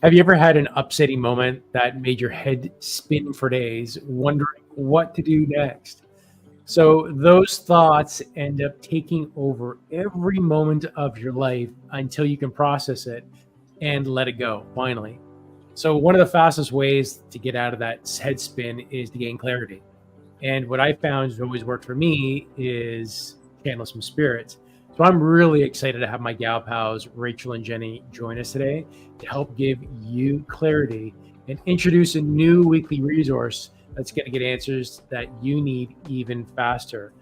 Have you ever had an upsetting moment that made your head spin for days, wondering what to do next? So those thoughts end up taking over every moment of your life until you can process it and let it go finally. So one of the fastest ways to get out of that head spin is to gain clarity. And what I found has always worked for me is channel some spirits. So I'm really excited to have my gal pals, Rachel and Jenny, join us today to help give you clarity and introduce a new weekly resource that's going to get answers that you need even faster.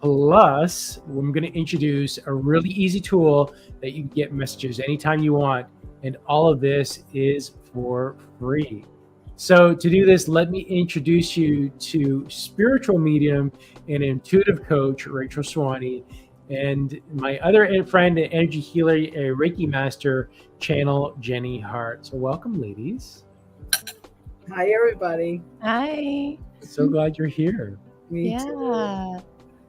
Plus, I'm going to introduce a really easy tool that you can get messages anytime you want. And all of this is for free. So to do this, let me introduce you to spiritual medium and intuitive coach, Rachel Swanee, and my other friend and energy healer, a Reiki master, channel Jenny Hart. So welcome, ladies. Hi, everybody. Hi. So glad you're here. Me too.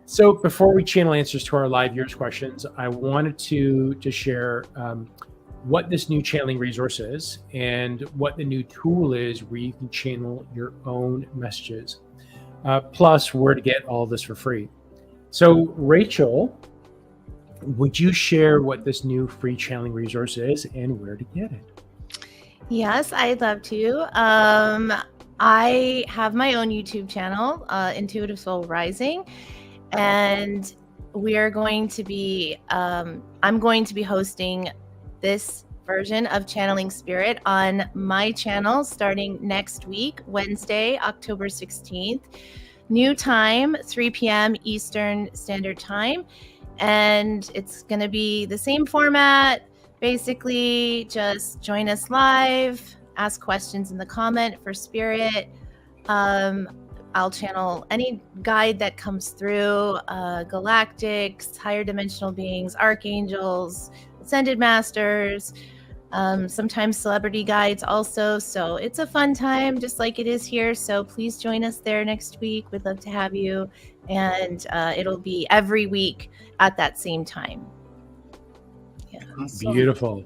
So before we channel answers to our live viewers' questions, I wanted to share what this new channeling resource is and what the new tool is where you can channel your own messages, plus where to get all this for free. So Rachel, would you share what this new free channeling resource is and where to get it? Yes, I'd love to. I have my own YouTube channel, Intuitive Soul Rising, and we are going to be, I'm going to be hosting this version of Channeling Spirit on my channel starting next week, Wednesday, October 16th. New time, 3 p.m. Eastern Standard Time. And it's going to be the same format. Basically, just join us live, ask questions in the comment for Spirit. I'll channel any guide that comes through, galactics, higher dimensional beings, archangels, ascended masters, sometimes celebrity guides also. So it's a fun time, just like it is here. So please join us there next week. We'd love to have you. And it'll be every week at that same time. Yeah. Awesome. Beautiful.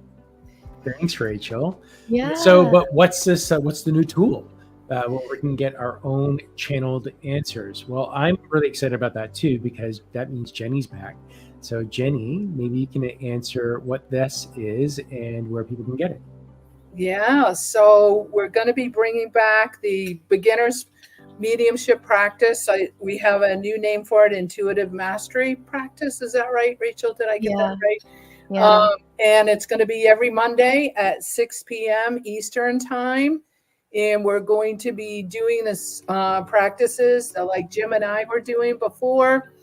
Thanks, Rachel. Yeah. So, but what's this? What's the new tool where we can get our own channeled answers? Well, I'm really excited about that too, because that means Jenny's back. So Jenny, maybe you can answer what this is and where people can get it. Yeah, so we're going to be bringing back the beginner's mediumship practice. We have a new name for it, Intuitive Mastery Practice. Is that right, Rachel? Did I get that right? Yeah. And it's going to be every Monday at 6 p.m. Eastern Time. And we're going to be doing this practices like Jim and I were doing before,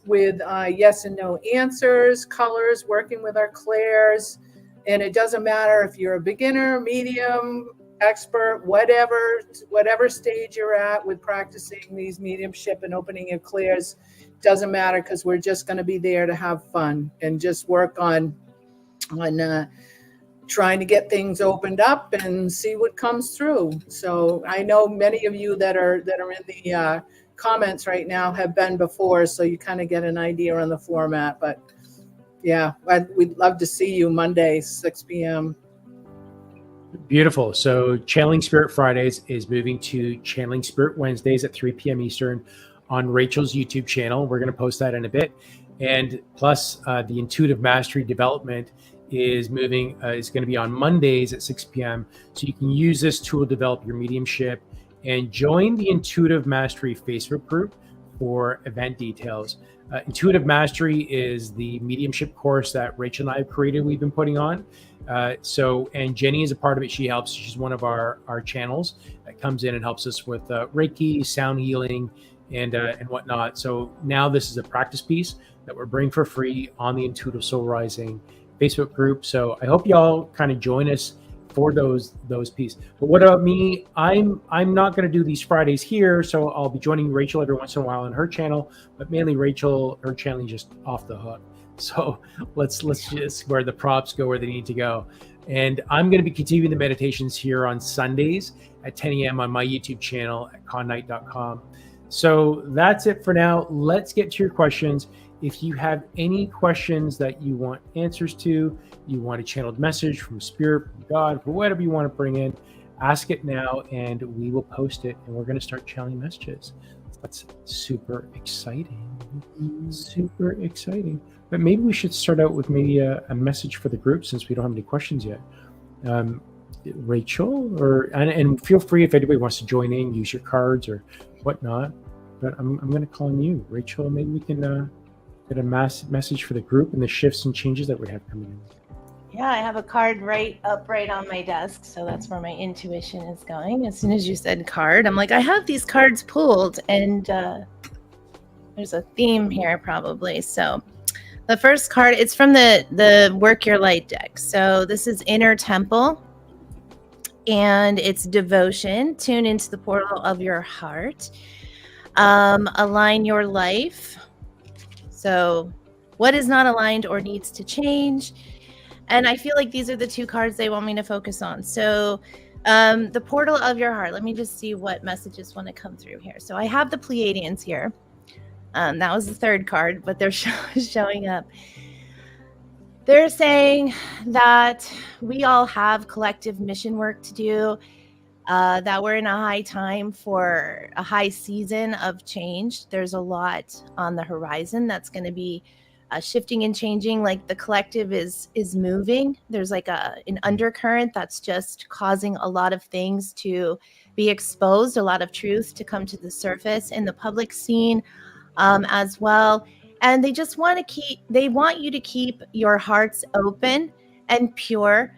with yes and no answers, colors, working with our clairs. And it doesn't matter if you're a beginner, medium, expert, whatever stage you're at with practicing these mediumship and opening your clairs, doesn't matter, because we're just going to be there to have fun and just work on trying to get things opened up and see what comes through. So I know many of you that are in the comments right now have been before, so you kind of get an idea on the format. But yeah, we'd love to see you Monday, 6 p.m. Beautiful. So Channeling Spirit Fridays is moving to Channeling Spirit Wednesdays at 3 p.m. Eastern on Rachel's YouTube channel. We're going to post that in a bit. And plus the Intuitive Mastery Development is moving, is going to be on Mondays at 6 p.m. So you can use this tool to develop your mediumship and join the Intuitive Mastery Facebook group for event details. Intuitive Mastery is the mediumship course that Rachel and I have created, we've been putting on. And Jenny is a part of it. She helps. She's one of our channels that comes in and helps us with Reiki, sound healing, and whatnot. So now this is a practice piece that we're bringing for free on the Intuitive Soul Rising Facebook group. So I hope y'all kind of join us for those pieces. But what about me? I'm not going to do these Fridays here, so I'll be joining Rachel every once in a while on her channel. But mainly Rachel, her channel is just off the hook. So let's just where the props go where they need to go. And I'm going to be continuing the meditations here on Sundays at 10 a.m. on my YouTube channel at connight.com. So that's it for now. Let's get to your questions. If you have any questions that you want answers to, you want a channeled message from Spirit, from God, for whatever you want to bring in, ask it now and we will post it, and we're going to start channeling messages. That's super exciting. Super exciting. But maybe we should start out with maybe a message for the group, since we don't have any questions yet. Rachel, and feel free if anybody wants to join in, use your cards or whatnot. But I'm going to call on you, Rachel. Maybe we can get a message for the group and the shifts and changes that we have coming in. Yeah, I have a card right on my desk, so that's where my intuition is going. As soon as you said card, I'm like, I have these cards pulled, and there's a theme here probably. So the first card, it's from the Work Your Light deck. So this is Inner Temple, and it's devotion. Tune into the portal of your heart. Align your life. So what is not aligned or needs to change? And I feel like these are the two cards they want me to focus on. So the portal of your heart. Let me just see what messages want to come through here. So I have the Pleiadians here. That was the third card, but they're showing up. They're saying that we all have collective mission work to do, that we're in a high time for a high season of change. There's a lot on the horizon that's going to be shifting and changing. Like the collective is moving. There's like an undercurrent that's just causing a lot of things to be exposed, a lot of truth to come to the surface in the public scene as well. And they just want you to keep your hearts open and pure,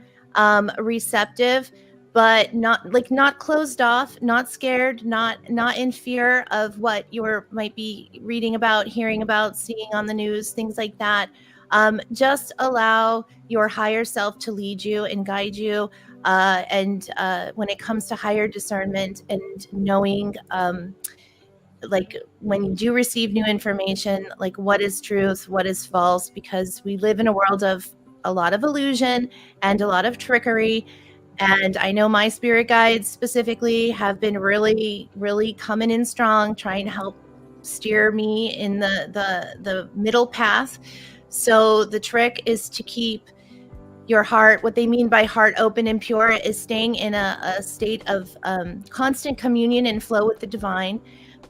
receptive, but not closed off, not scared, not in fear of what you might be reading about, hearing about, seeing on the news, things like that. Just allow your higher self to lead you and guide you. And when it comes to higher discernment and knowing, like when you do receive new information, like what is truth, what is false, because we live in a world of a lot of illusion and a lot of trickery. And I know my spirit guides specifically have been really, really coming in strong, trying to help steer me in the middle path. So the trick is to keep your heart. What they mean by heart open and pure is staying in a state of constant communion and flow with the divine,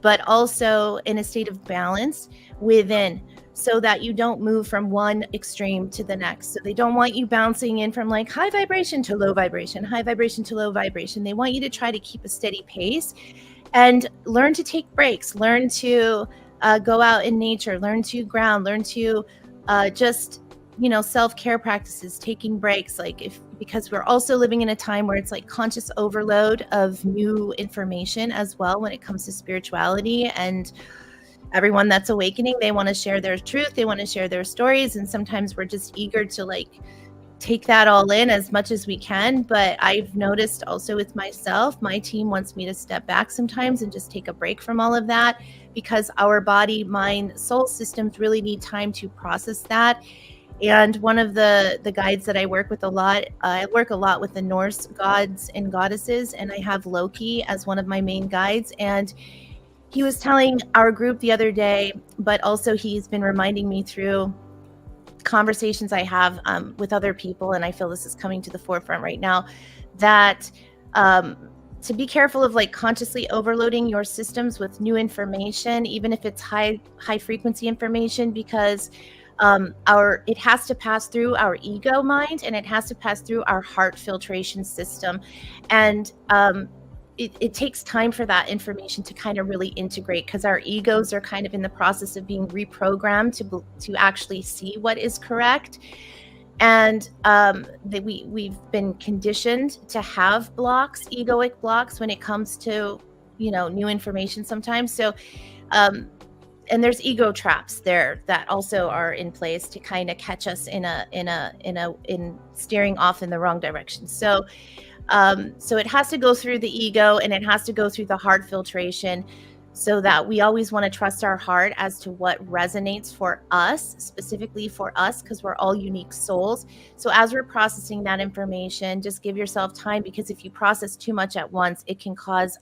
but also in a state of balance within, so that you don't move from one extreme to the next. So they don't want you bouncing in from like high vibration to low vibration, high vibration to low vibration. They want you to try to keep a steady pace and learn to take breaks, learn to go out in nature, learn to ground, learn to just, self-care practices, taking breaks, because we're also living in a time where it's like conscious overload of new information as well when it comes to spirituality. And everyone that's awakening, they want to share their truth, they want to share their stories, and sometimes we're just eager to take that all in as much as we can. But I've noticed also with myself, my team wants me to step back sometimes and just take a break from all of that, because our body, mind, soul systems really need time to process that. And one of the guides that I work with a lot, I work a lot with the Norse gods and goddesses, and I have Loki as one of my main guides. And he was telling our group the other day, but also he's been reminding me through conversations I have with other people, and I feel this is coming to the forefront right now, that to be careful of consciously overloading your systems with new information, even if it's high frequency information, because it has to pass through our ego mind, and it has to pass through our heart filtration system. And it takes time for that information to kind of really integrate, because our egos are kind of in the process of being reprogrammed to actually see what is correct. And we've been conditioned to have blocks, egoic blocks, when it comes to new information sometimes. So and there's ego traps there that also are in place to kind of catch us in steering off in the wrong direction. So it has to go through the ego, and it has to go through the heart filtration, so that we always want to trust our heart as to what resonates for us, specifically for us, because we're all unique souls. So as we're processing that information, just give yourself time, because if you process too much at once, it can cause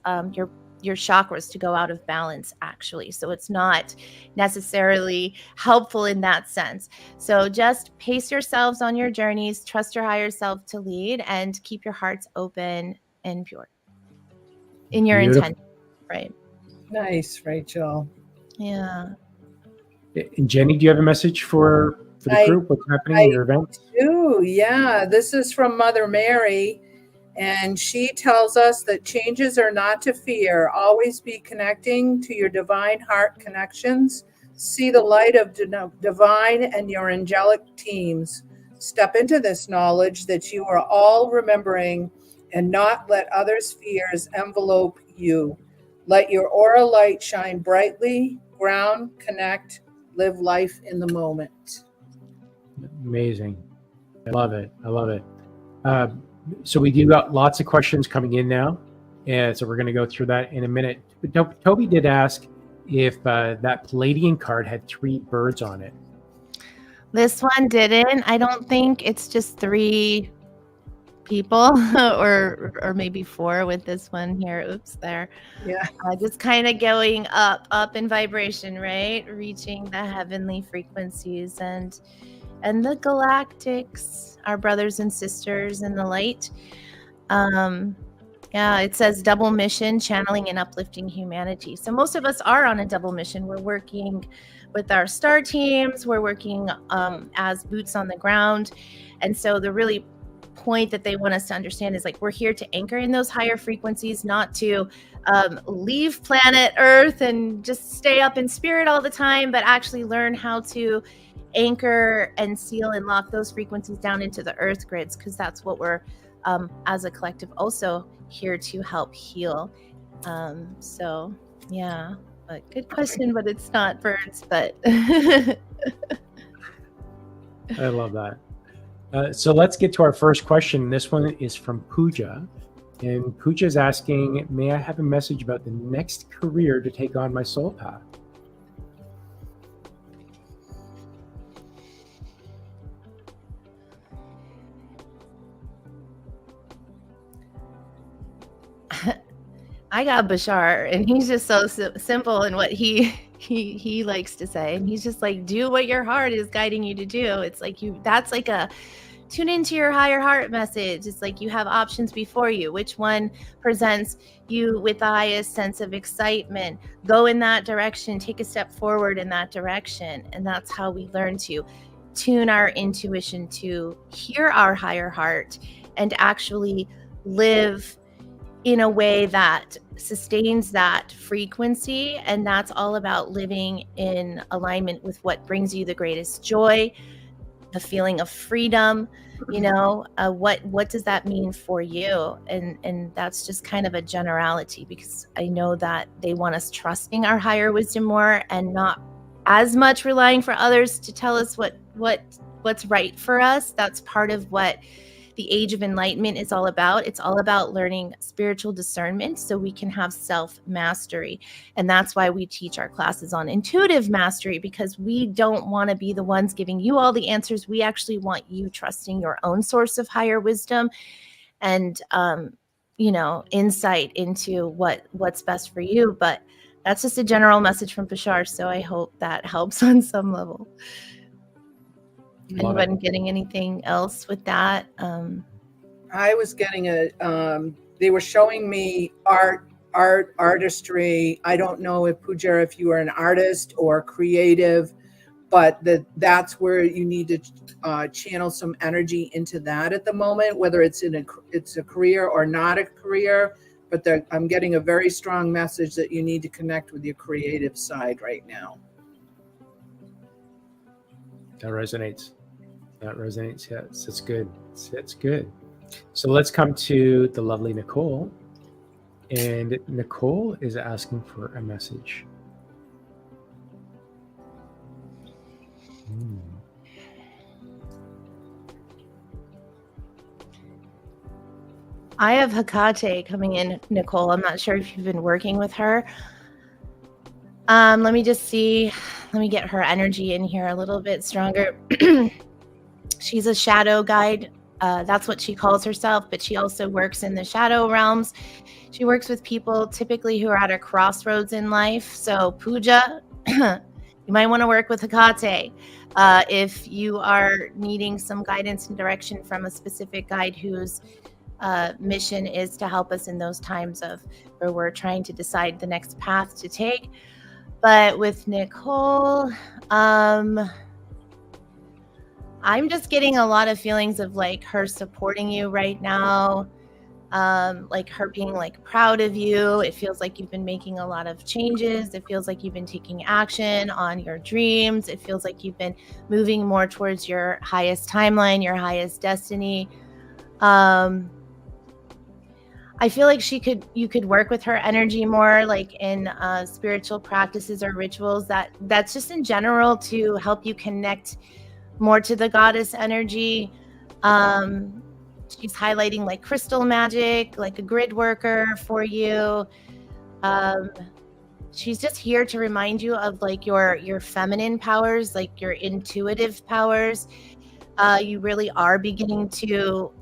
your chakras to go out of balance, actually. So it's not necessarily helpful in that sense. So just pace yourselves on your journeys, trust your higher self to lead, and keep your hearts open and pure in your Beautiful. intent. Right. Nice, Rachel. Yeah. And Jenny, do you have a message for the group? What's happening in your event? Ooh, yeah. This is from Mother Mary. And she tells us that changes are not to fear. Always be connecting to your divine heart connections. See the light of divine and your angelic teams. Step into this knowledge that you are all remembering and not let others' fears envelope you. Let your aura light shine brightly, ground, connect, live life in the moment. Amazing. I love it. I love it. So we do got lots of questions coming in now. And so we're going to go through that in a minute. But Toby did ask if that Palladian card had 3 birds on it. This one didn't. I don't think. It's just 3 people or maybe 4 with this one here. Oops, there. Yeah. Just kind of going up in vibration, right? Reaching the heavenly frequencies and the galactics, our brothers and sisters in the light. Yeah, it says double mission, channeling and uplifting humanity. So most of us are on a double mission. We're working with our star teams. We're working as boots on the ground. And so the really point that they want us to understand is like, we're here to anchor in those higher frequencies, not to leave planet Earth and just stay up in spirit all the time, but actually learn how to anchor and seal and lock those frequencies down into the earth grids, because that's what we're as a collective also here to help heal. So yeah, but good question, but it's not birds, but I love that. So let's get to our first question. This one is from Pooja. And Pooja is asking, may I have a message about the next career to take on my soul path? I got Bashar, and he's just so simple in what he likes to say. And he's just like, do what your heart is guiding you to do. It's like that's like a tune into your higher heart message. It's like you have options before you. Which one presents you with the highest sense of excitement? Go in that direction, take a step forward in that direction. And that's how we learn to tune our intuition, to hear our higher heart and actually live in a way that sustains that frequency. And that's all about living in alignment with what brings you the greatest joy, the feeling of freedom. What does that mean for you? And that's just kind of a generality, because I know that they want us trusting our higher wisdom more and not as much relying for others to tell us what's right for us. That's part of what the Age of Enlightenment is all about. It's all about learning spiritual discernment so we can have self-mastery. And that's why we teach our classes on intuitive mastery, because we don't want to be the ones giving you all the answers. We actually want you trusting your own source of higher wisdom and, insight into what's best for you. But that's just a general message from Bashar. So I hope that helps on some level. Anyone getting anything else with that? I was getting they were showing me artistry. I don't know if Pooja, if you are an artist or creative, but that's where you need to channel some energy into that at the moment, whether it's a career or not a career. But I'm getting a very strong message that you need to connect with your creative side right now. That resonates. Yes, it's good. It's good. So let's come to the lovely Nicole. And Nicole is asking for a message. I have Hecate coming in, Nicole. I'm not sure if you've been working with her. Let me just see. Let me get her energy in here a little bit stronger. She's a shadow guide That's what she calls herself, but she also works in the shadow realms. She works with people typically who are at a crossroads in life. So Pooja, you might want to work with Hecate. If you are needing some guidance and direction from a specific guide whose mission is to help us in those times of where we're trying to decide the next path to take. But with Nicole, I'm just getting a lot of feelings of like her supporting you right now, like her being like proud of you. It feels like you've been making a lot of changes. It feels like you've been taking action on your dreams. It feels like you've been moving more towards your highest timeline, your highest destiny. I feel like you could work with her energy more, like in spiritual practices or rituals. That's just in general to help you connect more to the goddess energy. She's highlighting like crystal magic, like a grid worker for you. She's just here to remind you of like your feminine powers, like your intuitive powers. You really are beginning to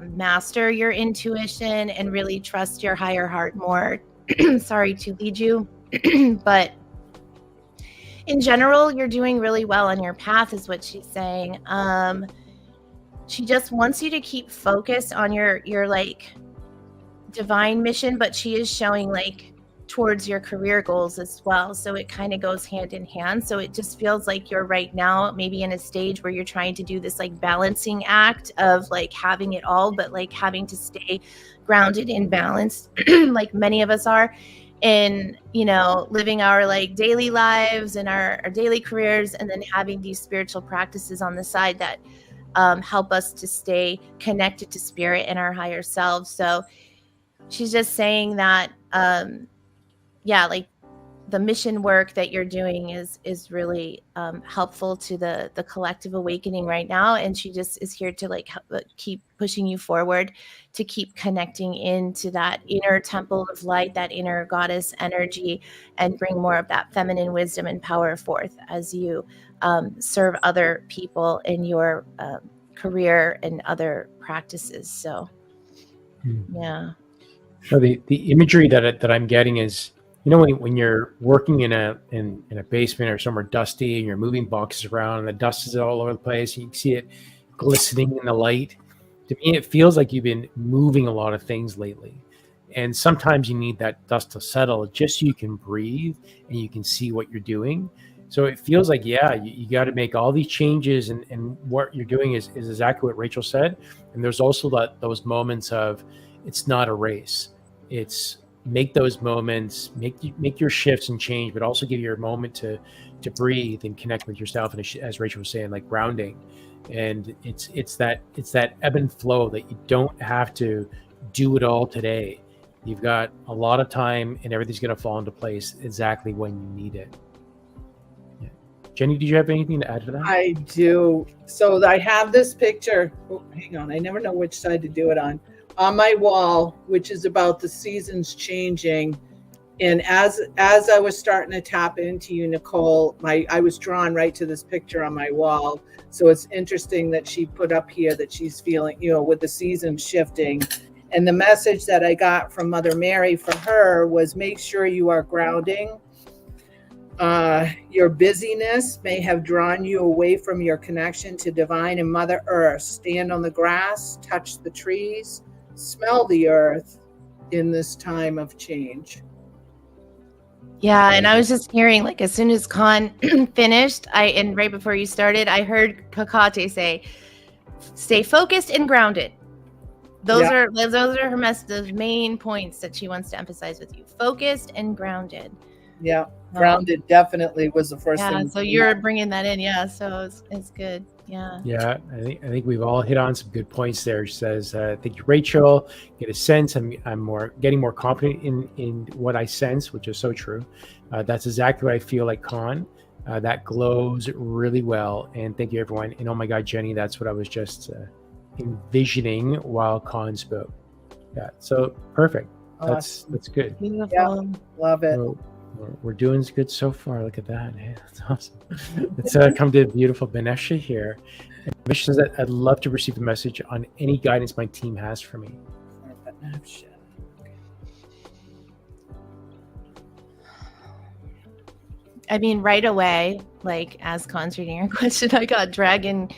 master your intuition and really trust your higher heart more. Sorry to lead you, but in general, you're doing really well on your path, is what she's saying. She just wants you to keep focused on your like divine mission, but she is showing like towards your career goals as well. So it kind of goes hand in hand. So it just feels like you're right now maybe in a stage where you're trying to do this like balancing act of like having it all, but like having to stay grounded in balance, like many of us are in, you know, living our like daily lives and our daily careers, and then having these spiritual practices on the side that help us to stay connected to spirit and our higher selves. So she's just saying that yeah, like the mission work that you're doing is really helpful to the collective awakening right now. And she just is here to like keep pushing you forward, to keep connecting into that inner temple of light, that inner goddess energy, and bring more of that feminine wisdom and power forth as you serve other people in your career and other practices. So yeah. So the imagery that I'm getting is, you know, when you're working in a basement or somewhere dusty and you're moving boxes around and the dust is all over the place, and you can see it glistening in the light. To me, it feels like you've been moving a lot of things lately. And sometimes you need that dust to settle just so you can breathe and you can see what you're doing. So it feels like, yeah, you got to make all these changes, and what you're doing is exactly what Rachel said. And there's also those moments of, it's not a race. It's make those moments, make your shifts and change, but also give your moment to breathe and connect with yourself. And as Rachel was saying, like grounding. And it's that ebb and flow that you don't have to do it all today. You've got a lot of time, and everything's going to fall into place exactly when you need it. Yeah. Jenny, did you have anything to add to that? I do. So I have this picture. Oh, hang on. I never know which side to do it on my wall, which is about the seasons changing. And as I was starting to tap into you, Nicole, I was drawn right to this picture on my wall. So it's interesting that she put up here that she's feeling, you know, with the seasons shifting. And the message that I got from Mother Mary for her was, make sure you are grounding. Your busyness may have drawn you away from your connection to divine and Mother Earth. Stand on the grass, touch the trees, smell the earth in this time of change. Yeah, and I was just hearing, like, as soon as Khan finished, and right before you started, I heard Hecate say, "Stay focused and grounded." Those are her those main points that she wants to emphasize with you: focused and grounded. Yeah, grounded definitely was the first thing. Yeah, so you're bringing that in, yeah. So it's good. Yeah. Yeah, I think we've all hit on some good points there. She says, "Thank you, Rachel. Get a sense. I'm getting more confident in what I sense," which is so true. That's exactly what I feel like, Khan. That glows really well. And thank you, everyone. And oh my God, Jenny, that's what I was just envisioning while Khan spoke. Yeah, so perfect. That's good. Beautiful. Yeah, love it. So, we're doing good so far. Look at that. Hey, that's awesome. Let's come to beautiful Benesha here. Mish says that I'd love to receive a message on any guidance my team has for me. I mean, right away, like as Con's reading your question, I got dragon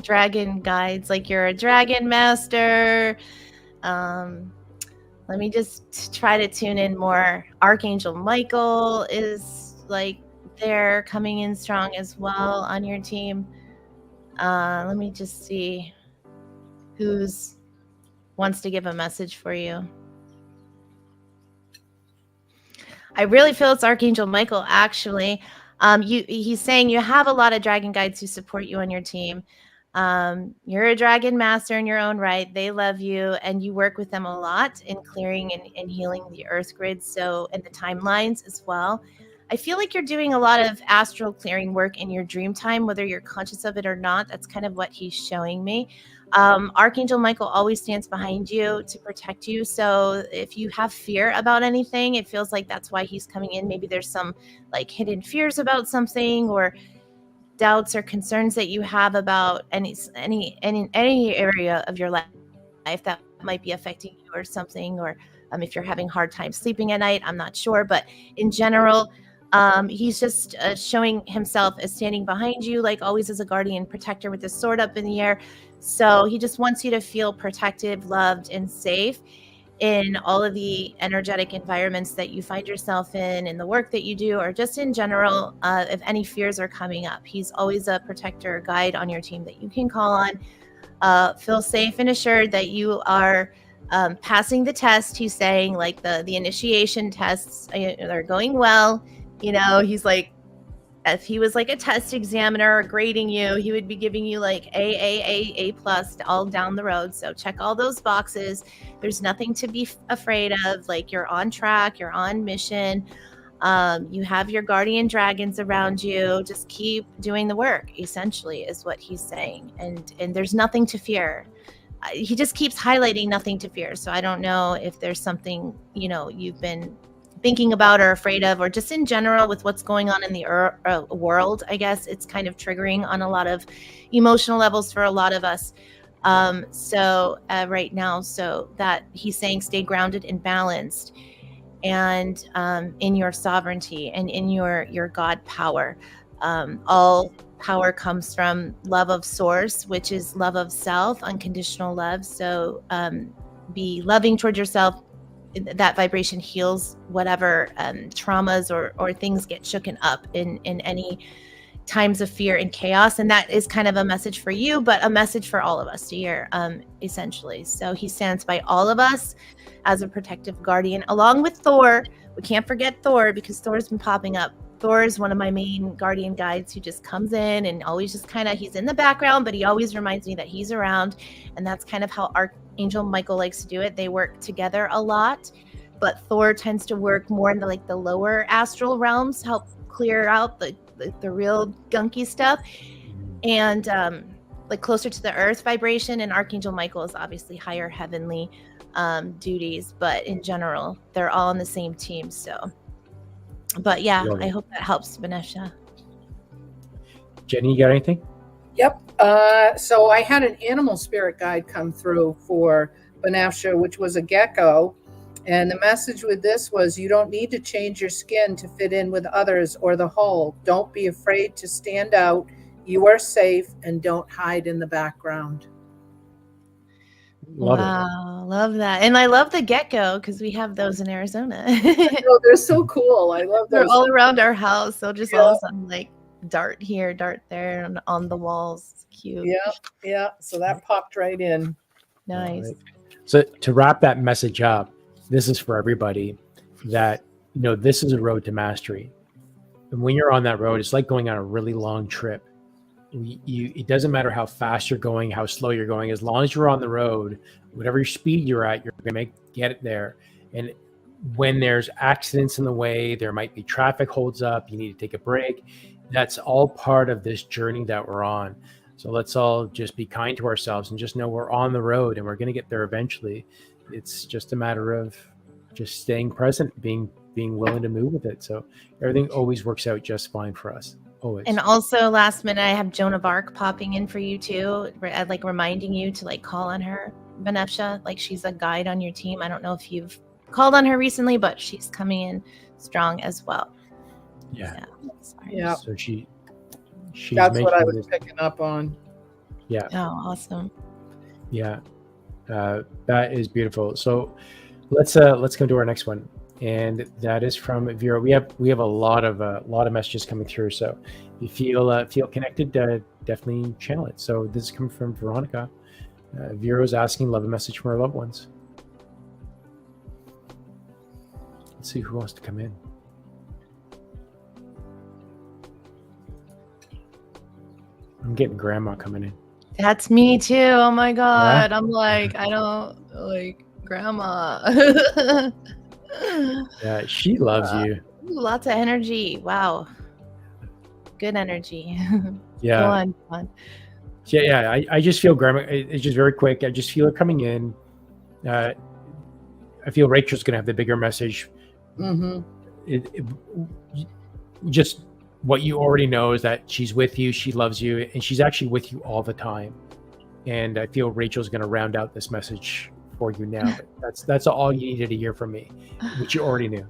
guides, like you're a dragon master. Let me just try to tune in more. Archangel Michael is like there coming in strong as well on your team. Let me just see who's wants to give a message for you. I really feel it's Archangel Michael, actually. He's saying you have a lot of dragon guides who support you on your team. You're a dragon master in your own right. They love you, and you work with them a lot in clearing and healing the earth grid, so and the timelines as well. I feel like you're doing a lot of astral clearing work in your dream time, whether you're conscious of it or not. That's kind of what he's showing me. Archangel Michael always stands behind you to protect you. So if you have fear about anything, it feels like that's why he's coming in. Maybe there's some like hidden fears about something, or doubts or concerns that you have about any area of your life that might be affecting you or something, or if you're having a hard time sleeping at night, I'm not sure. But in general, he's just showing himself as standing behind you, like always as a guardian protector with his sword up in the air. So he just wants you to feel protected, loved, and safe in all of the energetic environments that you find yourself in the work that you do, or just in general, if any fears are coming up. He's always a protector, guide on your team that you can call on. Feel safe and assured that you are passing the test. He's saying like the initiation tests are going well. You know, he's like, if he was like a test examiner grading you, he would be giving you like A plus all down the road. So check all those boxes. There's nothing to be afraid of. Like, you're on track, you're on mission. You have your guardian dragons around you. Just keep doing the work, essentially, is what he's saying. And there's nothing to fear. He just keeps highlighting nothing to fear. So I don't know if there's something, you've been thinking about or afraid of, or just in general with what's going on in the world. I guess it's kind of triggering on a lot of emotional levels for a lot of us. Right now, so that he's saying stay grounded and balanced, and in your sovereignty and in your God power. All power comes from love of source, which is love of self, unconditional love. So be loving toward yourself. That vibration heals whatever traumas or things get shooken up in any times of fear and chaos. And that is kind of a message for you, but a message for all of us to hear, essentially. So he stands by all of us as a protective guardian, along with Thor. We can't forget Thor, because Thor's been popping up. Thor is one of my main guardian guides who just comes in and always just he's in the background, but he always reminds me that he's around. And that's kind of how Archangel Michael likes to do it. They work together a lot, but Thor tends to work more in the lower astral realms, help clear out the real gunky stuff, and closer to the earth vibration. And Archangel Michael is obviously higher heavenly duties, but in general, they're all on the same team. So, but yeah, I hope that helps, Vanessa. Jenny, you got anything? Yep. So I had an animal spirit guide come through for Banafsha, which was a gecko. And the message with this was, you don't need to change your skin to fit in with others or the whole. Don't be afraid to stand out. You are safe, and don't hide in the background. Love that. And I love the gecko, because we have those in Arizona. They're so cool. I love those. They're all around our house. They'll just all of a sudden dart here, dart there, and on the walls. It's cute. Yeah. So that popped right in. Nice. Right. So to wrap that message up, this is for everybody, that this is a road to mastery. And when you're on that road, it's like going on a really long trip. It doesn't matter how fast you're going, how slow you're going, as long as you're on the road, whatever speed you're at, you're going to get it there. And when there's accidents in the way, there might be traffic holds up, you need to take a break. That's all part of this journey that we're on. So let's all just be kind to ourselves and just know we're on the road and we're going to get there eventually. It's just a matter of just staying present, being willing to move with it. So everything always works out just fine for us. Always. And also last minute, I have Joan of Arc popping in for you too, like reminding you to like call on her, Vanessa. Like she's a guide on your team. I don't know if you've called on her recently, but she's coming in strong as well. Yeah. Yeah. So she's That's what I making was picking up on. Yeah. Oh, awesome. Yeah. That is beautiful. So let's come to our next one, and that is from Vera. We have a lot of messages coming through. So if you feel connected, definitely channel it. So this is coming from Veronica. Vera is asking, love a message from her loved ones. Let's see who wants to come in. I'm getting grandma coming in. That's me too. Oh my God. Yeah. I'm like, I don't like grandma. Yeah, she loves you. Lots of energy. Wow. Good energy. Yeah. Go on. Yeah. I just feel grandma. It's just very quick. I just feel her coming in. I feel Rachel's going to have the bigger message. Mm-hmm. Just what you already know is that she's with you, she loves you, and she's actually with you all the time. And I feel Rachel's going to round out this message for you now. But that's all you needed to hear from me, which you already knew.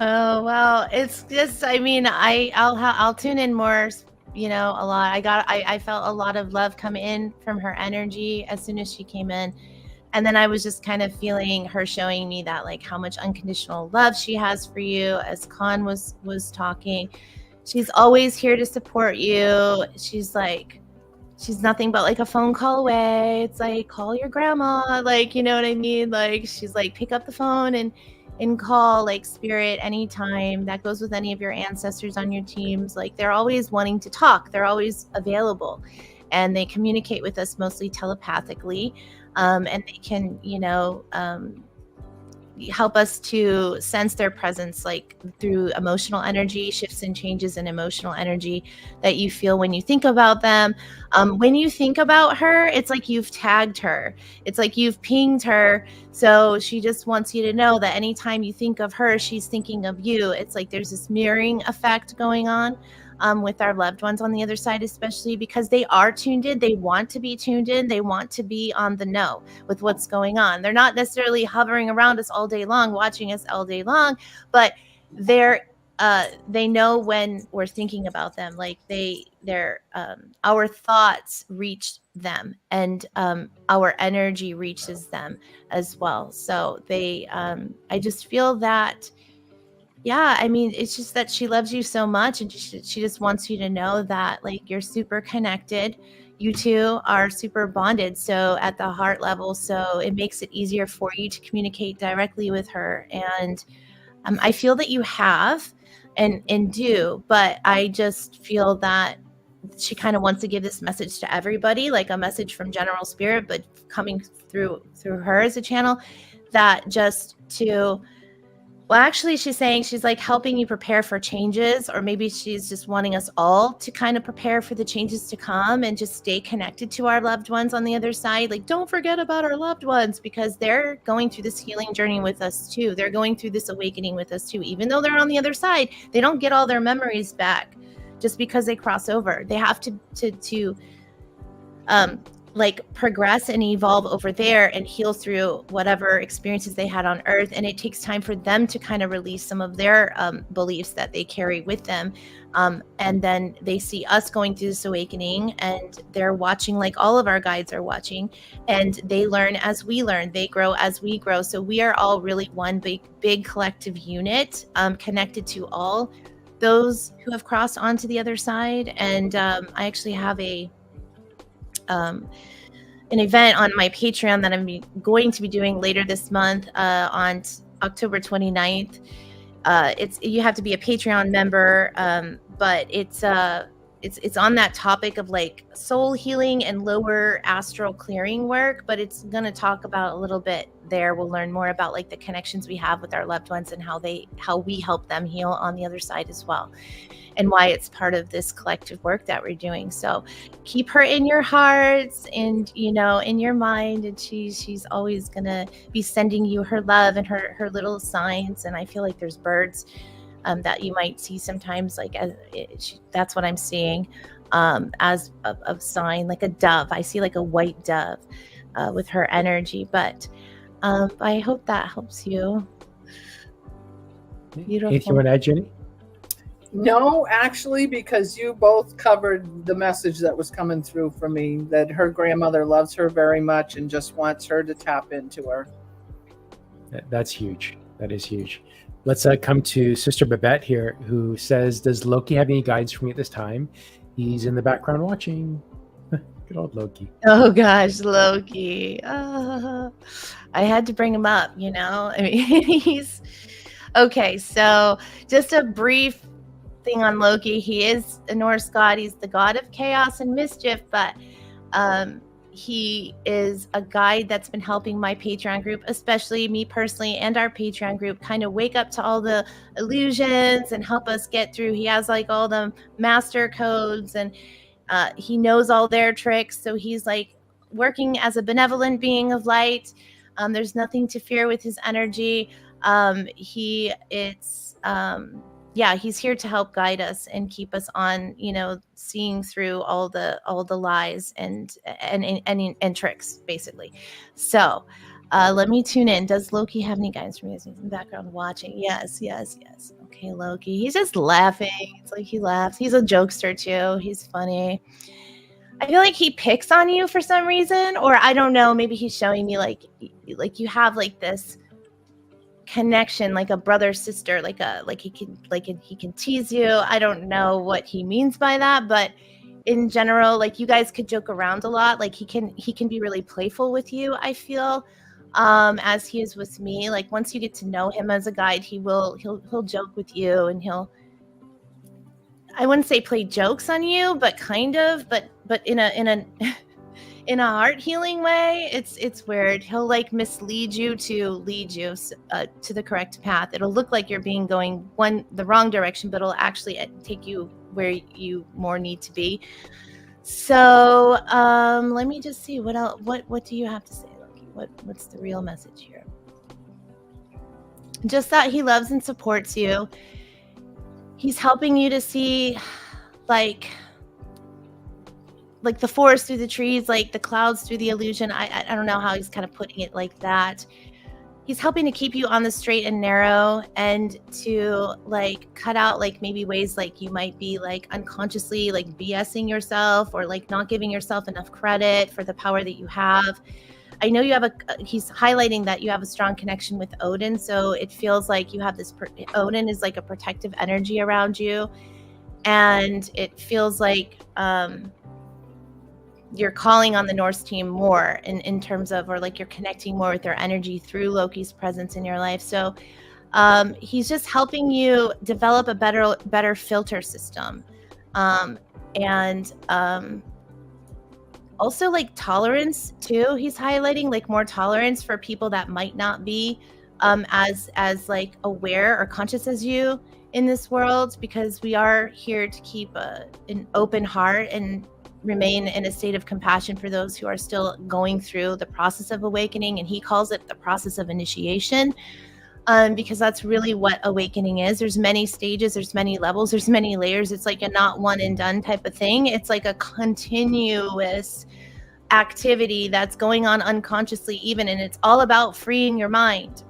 Oh well, it's just. I mean, I'll tune in more. You know, a lot. I felt a lot of love come in from her energy as soon as she came in. And then I was just kind of feeling her showing me that like how much unconditional love she has for you. As Khan was talking, she's always here to support you. She's nothing but like a phone call away. It's like, call your grandma. Like, you know what I mean? Like, she's like, pick up the phone and call like spirit anytime. That goes with any of your ancestors on your teams. Like, they're always wanting to talk. They're always available, and they communicate with us mostly telepathically. And they can, help us to sense their presence, like through emotional energy, shifts and changes in emotional energy that you feel when you think about them. When you think about her, it's like you've tagged her. It's like you've pinged her. So she just wants you to know that anytime you think of her, she's thinking of you. It's like there's this mirroring effect going on. With our loved ones on the other side, especially because they are tuned in. They want to be tuned in. They want to be on the know with what's going on. They're not necessarily hovering around us all day long, watching us all day long, but they know when we're thinking about them. Like our thoughts reach them, and our energy reaches them as well. So I just feel that. Yeah, I mean, it's just that she loves you so much, and she just wants you to know that like you're super connected. You two are super bonded, so at the heart level, so it makes it easier for you to communicate directly with her. And I feel that you have and do, but I just feel that she kind of wants to give this message to everybody, like a message from General Spirit, but coming through her as a channel, that just to. Well, actually, she's saying she's like helping you prepare for changes, or maybe she's just wanting us all to kind of prepare for the changes to come and just stay connected to our loved ones on the other side. Like, don't forget about our loved ones, because they're going through this healing journey with us too. They're going through this awakening with us too. Even though they're on the other side, they don't get all their memories back just because they cross over. They have to like progress and evolve over there and heal through whatever experiences they had on earth. And it takes time for them to kind of release some of their beliefs that they carry with them. And then they see us going through this awakening, and they're watching like all of our guides are watching, and they learn as we learn, they grow as we grow. So we are all really one big collective unit, connected to all those who have crossed onto the other side. And I actually have an event on my Patreon that I'm going to be doing later this month on October 29th. You have to be a Patreon member, but it's on that topic of like soul healing and lower astral clearing work, but it's going to talk about a little bit there. We'll learn more about like the connections we have with our loved ones and how we help them heal on the other side as well, and why it's part of this collective work that we're doing. So keep her in your hearts and, in your mind. And she's always going to be sending you her love and her little signs. And I feel like there's birds that you might see sometimes, like that's what I'm seeing as a sign, like a dove. I see like a white dove with her energy, but I hope that helps you. Anything you Beautiful. want to add, Jenny? No, actually, because you both covered the message that was coming through for me, that her grandmother loves her very much and just wants her to tap into her. That's huge. That is huge. Let's come to Sister Babette here, who says, does Loki have any guides for me at this time? He's in the background watching. Good old Loki. Oh gosh, Loki. I had to bring him up, you know? I mean, he's okay. So just a brief thing on Loki. He is a Norse god. He's the god of chaos and mischief, but he is a guide that's been helping my Patreon group, especially me personally, and our Patreon group, kind of wake up to all the illusions and help us get through. He has like all the master codes, and he knows all their tricks. So he's like working as a benevolent being of light. There's nothing to fear with his energy. He's here to help guide us and keep us on, you know, seeing through all the lies and tricks, basically. So let me tune in. Does Loki have any guidance for me? He's in the background watching. Yes. Okay, Loki. He's just laughing. It's like he laughs. He's a jokester too. He's funny. I feel like he picks on you for some reason, or I don't know. Maybe he's showing me like you have like this connection, like a brother sister, he can tease you. I don't know what he means by that, but in general, like you guys could joke around a lot. Like he can be really playful with you, I feel, as he is with me. Like once you get to know him as a guide, he'll joke with you, and I wouldn't say play jokes on you, but kind of, but in a in a heart healing way. It's weird. He'll like mislead you to lead you to the correct path. It'll look like you're going the wrong direction, but it'll actually take you where you more need to be. So let me just see what else. What do you have to say, Loki? What's the real message here? Just that he loves and supports you. He's helping you to see like the forest through the trees, like the clouds through the illusion. I don't know how he's kind of putting it like that. He's helping to keep you on the straight and narrow, and to like cut out like maybe ways like you might be like unconsciously like BSing yourself, or like not giving yourself enough credit for the power that you have. I know you have he's highlighting that you have a strong connection with Odin. So it feels like you have this, Odin is like a protective energy around you. And it feels like, you're calling on the Norse team more in terms of, or like you're connecting more with their energy through Loki's presence in your life. So he's just helping you develop a better filter system. And also like tolerance too. He's highlighting like more tolerance for people that might not be as like aware or conscious as you in this world, because we are here to keep an open heart and remain in a state of compassion for those who are still going through the process of awakening. And he calls it the process of initiation, because that's really what awakening is. There's many stages, there's many levels, there's many layers. It's like a not one and done type of thing. It's like a continuous activity that's going on unconsciously even, and it's all about freeing your mind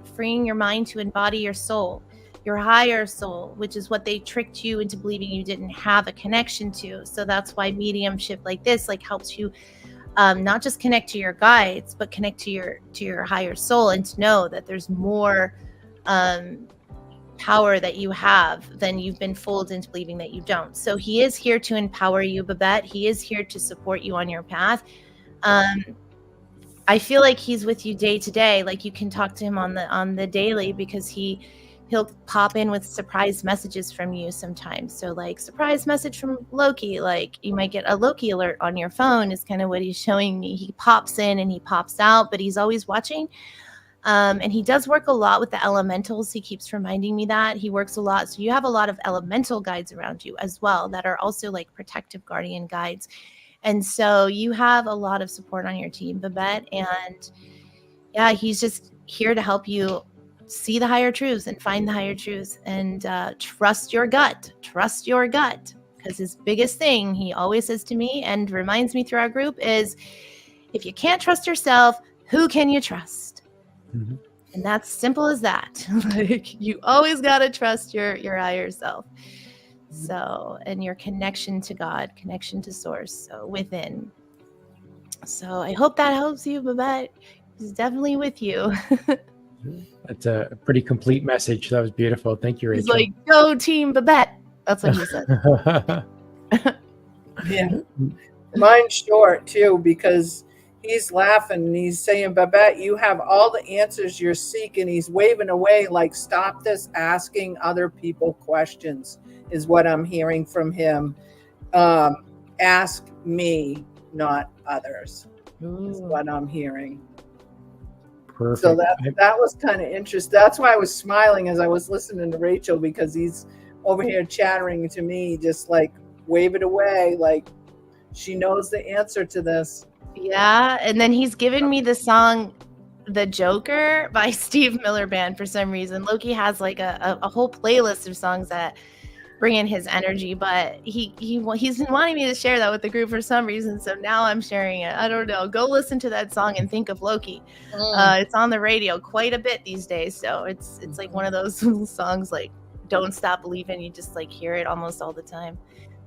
to embody your soul, your higher soul, which is what they tricked you into believing you didn't have a connection to. So that's why mediumship like this like helps you not just connect to your guides, but connect to your higher soul, and to know that there's more power that you have than you've been fooled into believing that you don't. So he is here to empower you, Babette. He is here to support you on your path. I feel like he's with you day to day. Like you can talk to him on the daily, because he'll pop in with surprise messages from you sometimes. So like surprise message from Loki, like you might get a Loki alert on your phone is kind of what he's showing me. He pops in and he pops out, but he's always watching. And he does work a lot with the elementals. He keeps reminding me that he works a lot. So you have a lot of elemental guides around you as well that are also like protective guardian guides. And so you have a lot of support on your team, Babette. And yeah, he's just here to help you see the higher truths and find the higher truths, and trust your gut, because his biggest thing he always says to me and reminds me through our group is, if you can't trust yourself, who can you trust? Mhm. And that's simple as that. Like, you always got to trust your higher self. So, and your connection to God, connection to source, so within. So I hope that helps you, Babette. He's definitely with you. That's a pretty complete message. That was beautiful. Thank you, He's Rachel. like, go team Babette. That's what he said. Yeah. Mine's short too, because he's laughing and he's saying, Babette, you have all the answers you're seeking. He's waving away like, stop this asking other people questions, is what I'm hearing from him. Ask me, not others, is what I'm hearing. Perfect. So that was kind of interesting. That's why I was smiling as I was listening to Rachel, because he's over here chattering to me, just like wave it away, like she knows the answer to this. Yeah, and then he's given me the song "The Joker" by Steve Miller Band for some reason. Loki has like a whole playlist of songs that bring in his energy, but he's been wanting me to share that with the group for some reason, so now I'm sharing it. I don't know. Go listen to that song and think of Loki. It's on the radio quite a bit these days, so it's like one of those songs like "Don't Stop Believing." You just like hear it almost all the time.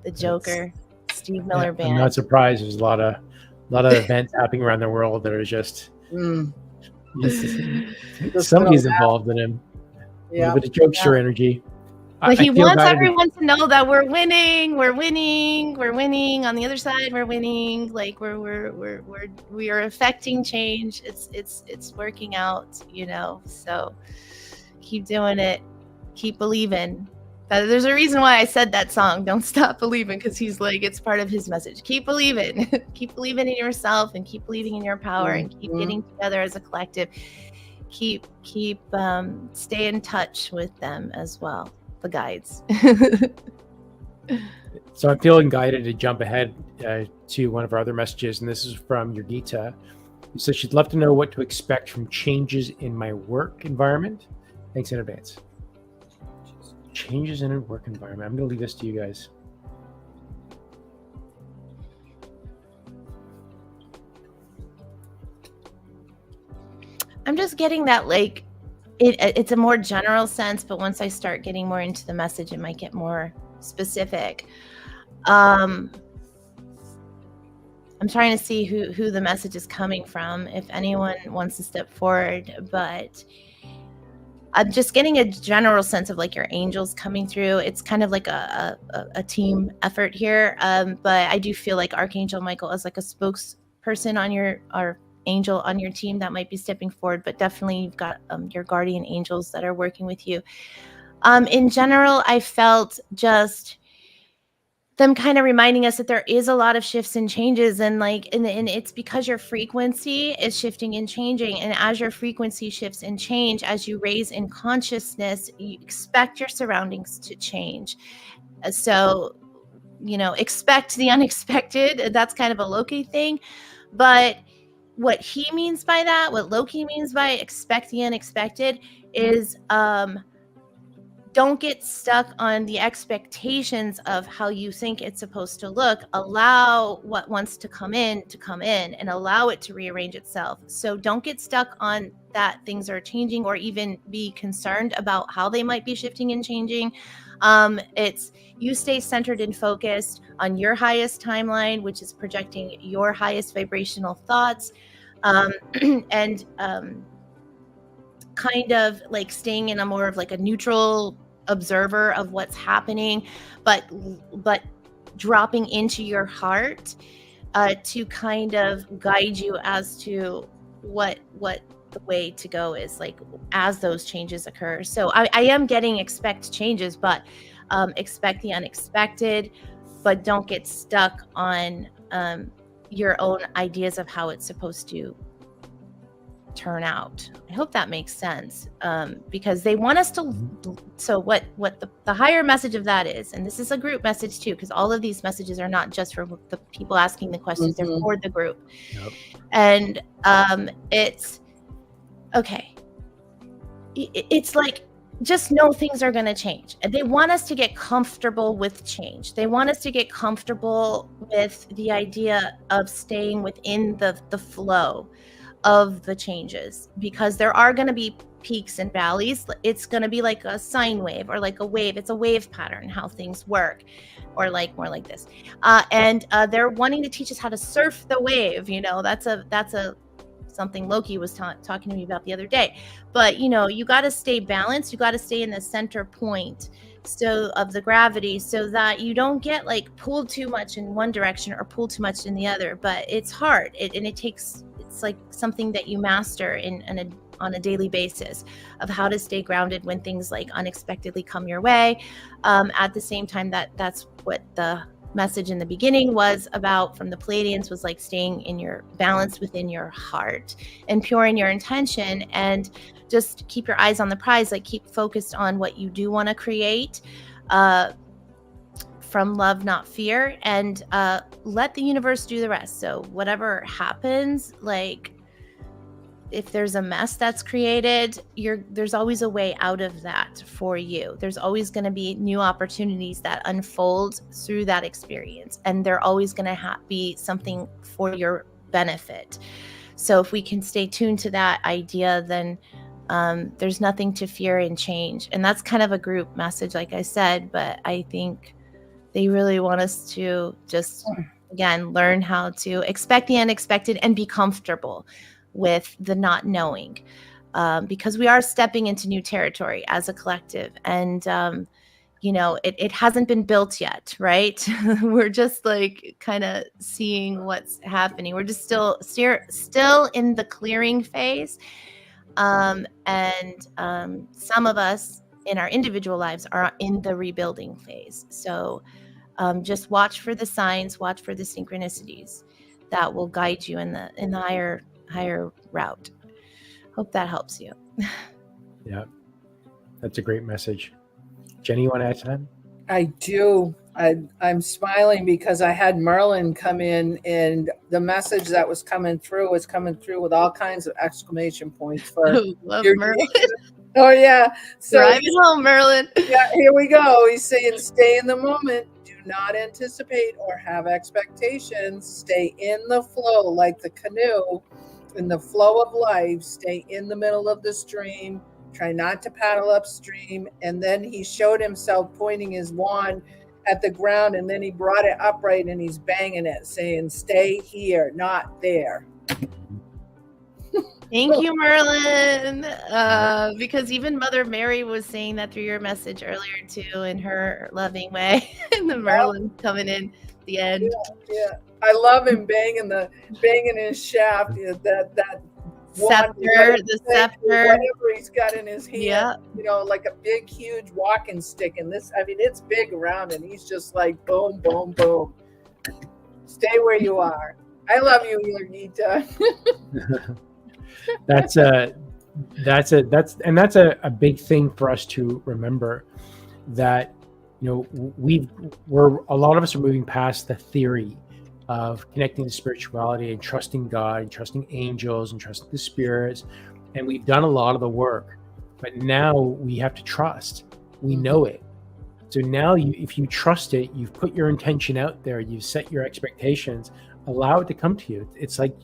The Joker, Steve Miller Band. I'm not surprised. There's a lot of events happening around the world that are just somebody's involved in them. Yeah, a little bit of jokester energy. But he wants everyone to know that we're winning. On the other side, we're winning. Like we are affecting change. It's working out, you know. So keep doing it. Keep believing. There's a reason why I said that song, "Don't Stop Believing," because he's like, it's part of his message. Keep believing. Keep believing in yourself, and keep believing in your power, and keep getting together as a collective. Keep stay in touch with them as well, the guides. So I'm feeling guided to jump ahead to one of our other messages, and this is from Yogita. Who says she'd love to know what to expect from changes in my work environment. Thanks in advance. Changes in a work environment. I'm going to leave this to you guys. I'm just getting that, like, it's a more general sense, but once I start getting more into the message, it might get more specific. I'm trying to see who the message is coming from, if anyone wants to step forward, but I'm just getting a general sense of like your angels coming through. It's kind of like a team effort here. But I do feel like Archangel Michael is like a spokesperson on or angel on your team that might be stepping forward, but definitely you've got your guardian angels that are working with you. In general, I felt just them kind of reminding us that there is a lot of shifts and changes, and it's because your frequency is shifting and changing. And as your frequency shifts and change, as you raise in consciousness, you expect your surroundings to change. So, expect the unexpected. That's kind of a Loki thing. But what he means by that, what Loki means by expect the unexpected, is don't get stuck on the expectations of how you think it's supposed to look. Allow what wants to come in, and allow it to rearrange itself. So don't get stuck on that things are changing, or even be concerned about how they might be shifting and changing. It's you stay centered and focused on your highest timeline, which is projecting your highest vibrational thoughts, and kind of like staying in a more of like a neutral observer of what's happening, but dropping into your heart to kind of guide you as to what the way to go is, like, as those changes occur. So I am getting expect changes, but expect the unexpected, but don't get stuck on your own ideas of how it's supposed to turn out. I hope that makes sense, because they want us to. So what the higher message of that is, and this is a group message too, because all of these messages are not just for the people asking the questions, they're for the group. Yep. And it's okay. it's like, just know things are going to change. And they want us to get comfortable with change. They want us to get comfortable with the idea of staying within the flow of the changes, because there are going to be peaks and valleys. It's going to be like a sine wave or like a wave. It's a wave pattern, how things work, or like more like this. And they're wanting to teach us how to surf the wave. You know, that's a something Loki was talking to me about the other day. But you know, you got to stay balanced. You got to stay in the center point of the gravity, so that you don't get like pulled too much in one direction or pulled too much in the other. But it's hard, and it's like something that you master on a daily basis, of how to stay grounded when things like unexpectedly come your way. At the same time, that's what the message in the beginning was about from the Pleiadians, was like staying in your balance within your heart and pure in your intention, and just keep your eyes on the prize. Like, keep focused on what you do want to create, from love, not fear, and let the universe do the rest. So whatever happens, like if there's a mess that's created, there's always a way out of that for you. There's always going to be new opportunities that unfold through that experience, and they're always going to be something for your benefit. So if we can stay tuned to that idea, then there's nothing to fear in change. And that's kind of a group message, like I said, but I think they really want us to just, again, learn how to expect the unexpected and be comfortable with the not knowing, because we are stepping into new territory as a collective. And, you know, it hasn't been built yet, right? We're just like kind of seeing what's happening. We're just still in the clearing phase. And some of us in our individual lives are in the rebuilding phase. So just watch for the signs, watch for the synchronicities that will guide you in the higher route. Hope that helps you. Yeah, that's a great message. Jenny, you want to add to that? I do. I'm smiling because I had Merlin come in, and the message that was coming through with all kinds of exclamation points for Love Merlin. Oh yeah. So Drive it home, Merlin. Yeah, here we go. He's saying, stay in the moment. Do not anticipate or have expectations. Stay in the flow like the canoe, in the flow of life. Stay in the middle of the stream. Try not to paddle upstream. And then he showed himself pointing his wand at the ground, and then he brought it upright and he's banging it, saying, stay here, not there. Thank you, Merlin. Because even Mother Mary was saying that through your message earlier too, in her loving way. And the Merlin coming in at the end. Yeah. I love him banging his shaft. That scepter, the scepter, whatever he's got in his hand. Yeah. You know, like a big, huge walking stick. And this, I mean, it's big around, and he's just like boom, boom, boom. Stay where you are. I love you, Yogita. That's a big thing for us to remember, that, you know, a lot of us are moving past the theory of connecting to spirituality and trusting God and trusting angels and trusting the spirits, and we've done a lot of the work, but now we have to trust. We know it. So now if you trust it, you've put your intention out there, you've set your expectations, allow it to come to you. It's like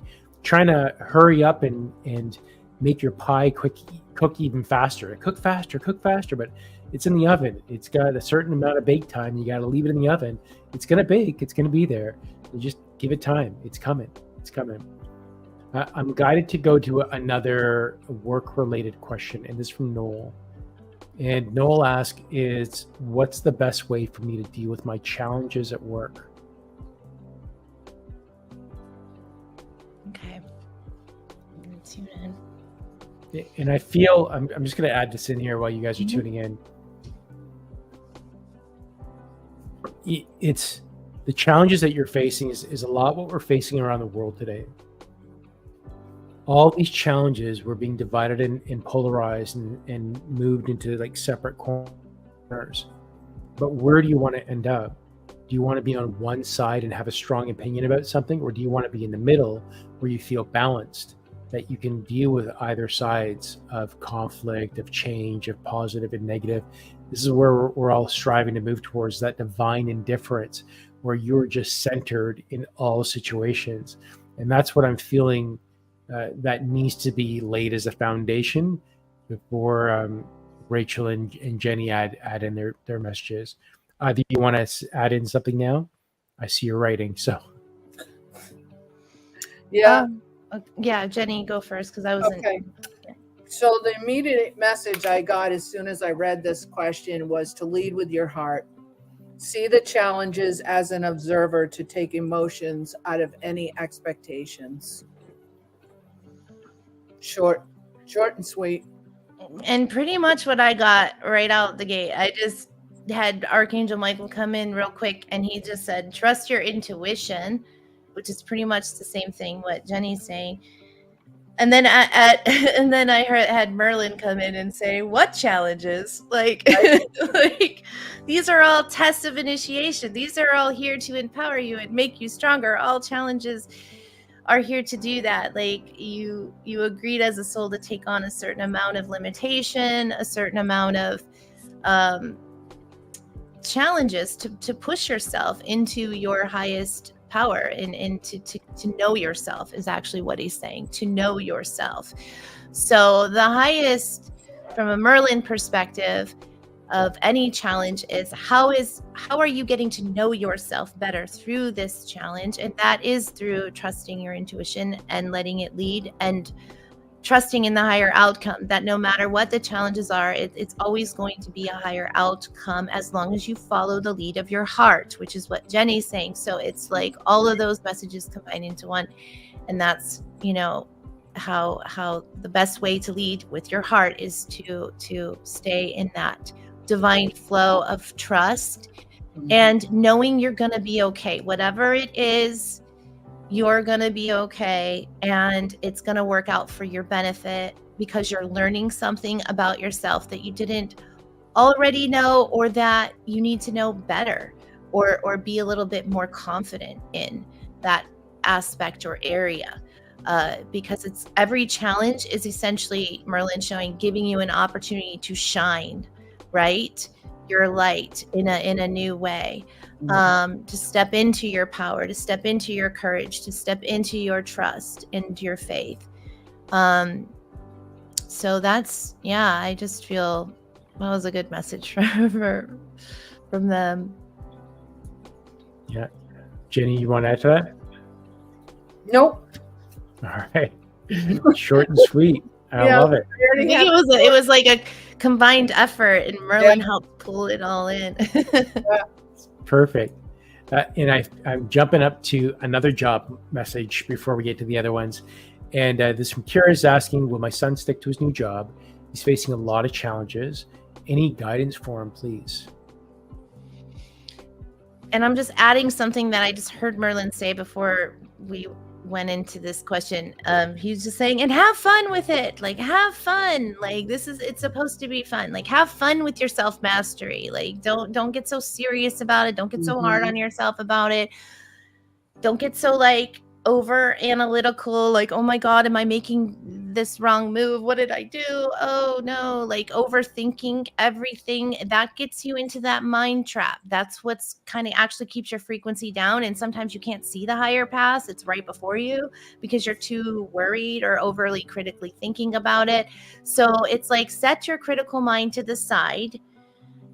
trying to hurry up and make your pie cook even faster. Cook faster, but it's in the oven. It's got a certain amount of bake time. You got to leave it in the oven. It's going to bake. It's going to be there. You just give it time. It's coming. I'm guided to go to another work-related question, and this is from Noel. And Noel asks, what's the best way for me to deal with my challenges at work? Okay. Tune in. And I feel, I'm just going to add this in here while you guys are tuning in. It's the challenges that you're facing is a lot what we're facing around the world today. All these challenges were being divided and polarized and moved into like separate corners. But where do you want to end up? Do you want to be on one side and have a strong opinion about something, or do you want to be in the middle where you feel balanced that you can deal with either sides of conflict, of change, of positive and negative. This is where we're all striving to move towards that divine indifference, where you're just centered in all situations. And that's what I'm feeling that needs to be laid as a foundation before Rachel and Jenny add in their messages. Do you want to add in something now? I see you're writing, so. Yeah. Yeah, Jenny, go first, because I wasn't. Okay. So the immediate message I got as soon as I read this question was to lead with your heart. See the challenges as an observer, to take emotions out of any expectations. Short and sweet. And pretty much what I got right out the gate, I just had Archangel Michael come in real quick, and he just said, trust your intuition, which is pretty much the same thing what Jenny's saying. And then and then I had Merlin come in and say, what challenges? Like, like, these are all tests of initiation. These are all here to empower you and make you stronger. All challenges are here to do that. Like, you agreed as a soul to take on a certain amount of limitation, a certain amount of challenges to push yourself into your highest power, and to know yourself is actually what he's saying, to know yourself. So the highest, from a Merlin perspective, of any challenge is how are you getting to know yourself better through this challenge? And that is through trusting your intuition and letting it lead, and trusting in the higher outcome, that no matter what the challenges are, it's always going to be a higher outcome as long as you follow the lead of your heart, which is what Jenny's saying. So it's like all of those messages combined into one. And that's, how the best way to lead with your heart is to stay in that divine flow of trust, and knowing you're going to be okay. Whatever it is, you're going to be okay, and it's going to work out for your benefit, because you're learning something about yourself that you didn't already know, or that you need to know better, or be a little bit more confident in that aspect or area. Because it's every challenge is essentially, Merlin showing, giving you an opportunity to shine, right? Your light in a new way. To step into your power, to step into your courage, to step into your trust and your faith. So that's, I just feel that was a good message from them. Yeah. Jenny, you want to add to that? Nope. All right. Short and sweet. I love it. I think it was like a combined effort, and Merlin helped pull it all in. Perfect. And I'm jumping up to another job message before we get to the other ones. And this from Kira is asking, will my son stick to his new job? He's facing a lot of challenges. Any guidance for him, please? And I'm just adding something that I just heard Merlin say before we went into this question. He's just saying, and have fun with it. Like, have fun. Like, it's supposed to be fun. Like, have fun with your self-mastery. Like, don't get so serious about it. Don't get so hard on yourself about it. Don't get so like over analytical, like, oh my God, am I making this wrong move? What did I do? Oh no, like overthinking everything. That gets you into that mind trap. That's what's kind of actually keeps your frequency down. And sometimes you can't see the higher path. It's right before you because you're too worried or overly critically thinking about it. So it's like, set your critical mind to the side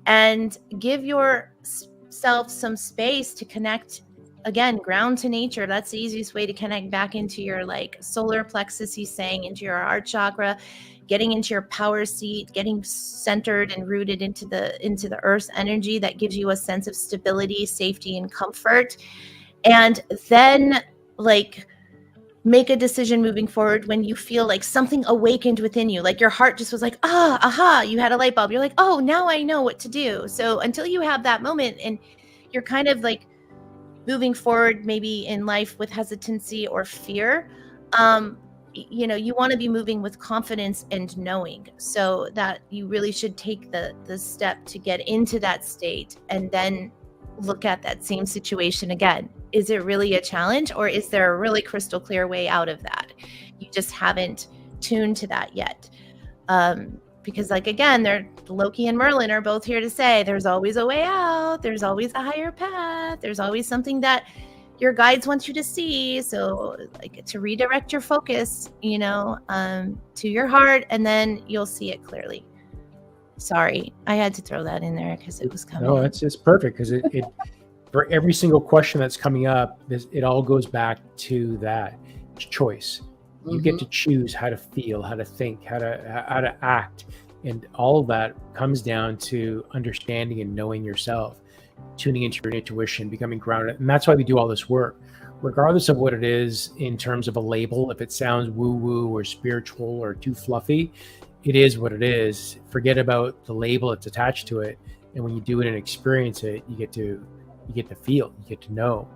and give yourself some space to connect. Again, ground to nature. That's the easiest way to connect back into your like solar plexus, he's saying, into your heart chakra, getting into your power seat, getting centered and rooted into the earth's energy that gives you a sense of stability, safety, and comfort. And then like make a decision moving forward when you feel like something awakened within you, like your heart just was like, aha, you had a light bulb. You're like, oh, now I know what to do. So until you have that moment and you're kind of like moving forward, maybe in life with hesitancy or fear, you want to be moving with confidence and knowing, so that you really should take the step to get into that state and then look at that same situation again is it really a challenge, or is there a really crystal clear way out of that? You just haven't tuned to that yet. Because like, again, Loki and Merlin are both here to say there's always a way out. There's always a higher path. There's always something that your guides want you to see. So like, to redirect your focus, to your heart, and then you'll see it clearly. Sorry, I had to throw that in there because it was coming. No, it's perfect, because it for every single question that's coming up, it all goes back to that choice. You get to choose how to feel, how to think, how to act, and all of that comes down to understanding and knowing yourself, tuning into your intuition, becoming grounded. And that's why we do all this work, regardless of what it is in terms of a label. If it sounds woo-woo or spiritual or too fluffy, it is what it is. Forget about the label that's attached to it. And when you do it and experience it, you get to feel, you get to know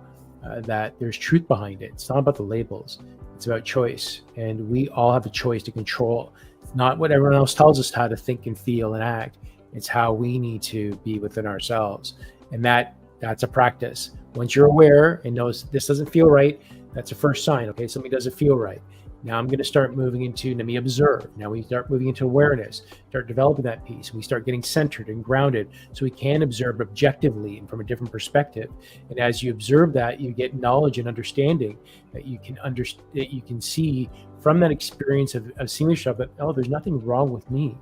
that there's truth behind it. It's not about the labels. It's about choice. And we all have a choice to control. It's not what everyone else tells us how to think and feel and act. It's how we need to be within ourselves. And that's a practice. Once you're aware and knows this doesn't feel right, that's a first sign. Okay, something doesn't feel right. Now I'm going to start moving into, let me observe. Now we start moving into awareness, start developing that piece. We start getting centered and grounded so we can observe objectively and from a different perspective. And as you observe that, you get knowledge and understanding that you can see from that experience of seeing yourself that, oh, there's nothing wrong with me.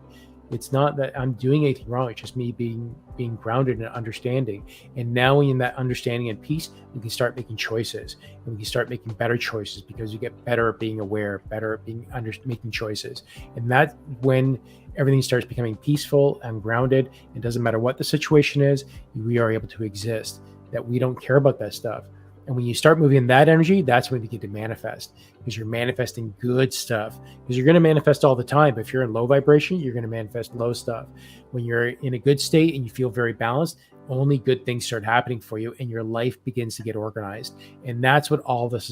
It's not that I'm doing anything wrong. It's just me being grounded and understanding. And now when in that understanding and peace, we can start making choices, and we can start making better choices because you get better at being aware, better at making choices. And that's when everything starts becoming peaceful and grounded. It doesn't matter what the situation is, we are able to exist, that we don't care about that stuff. And when you start moving in that energy, that's when you begin to manifest, because you're manifesting good stuff. Because you're going to manifest all the time. But if you're in low vibration, you're going to manifest low stuff. When you're in a good state and you feel very balanced, only good things start happening for you, and your life begins to get organized. And that's what all this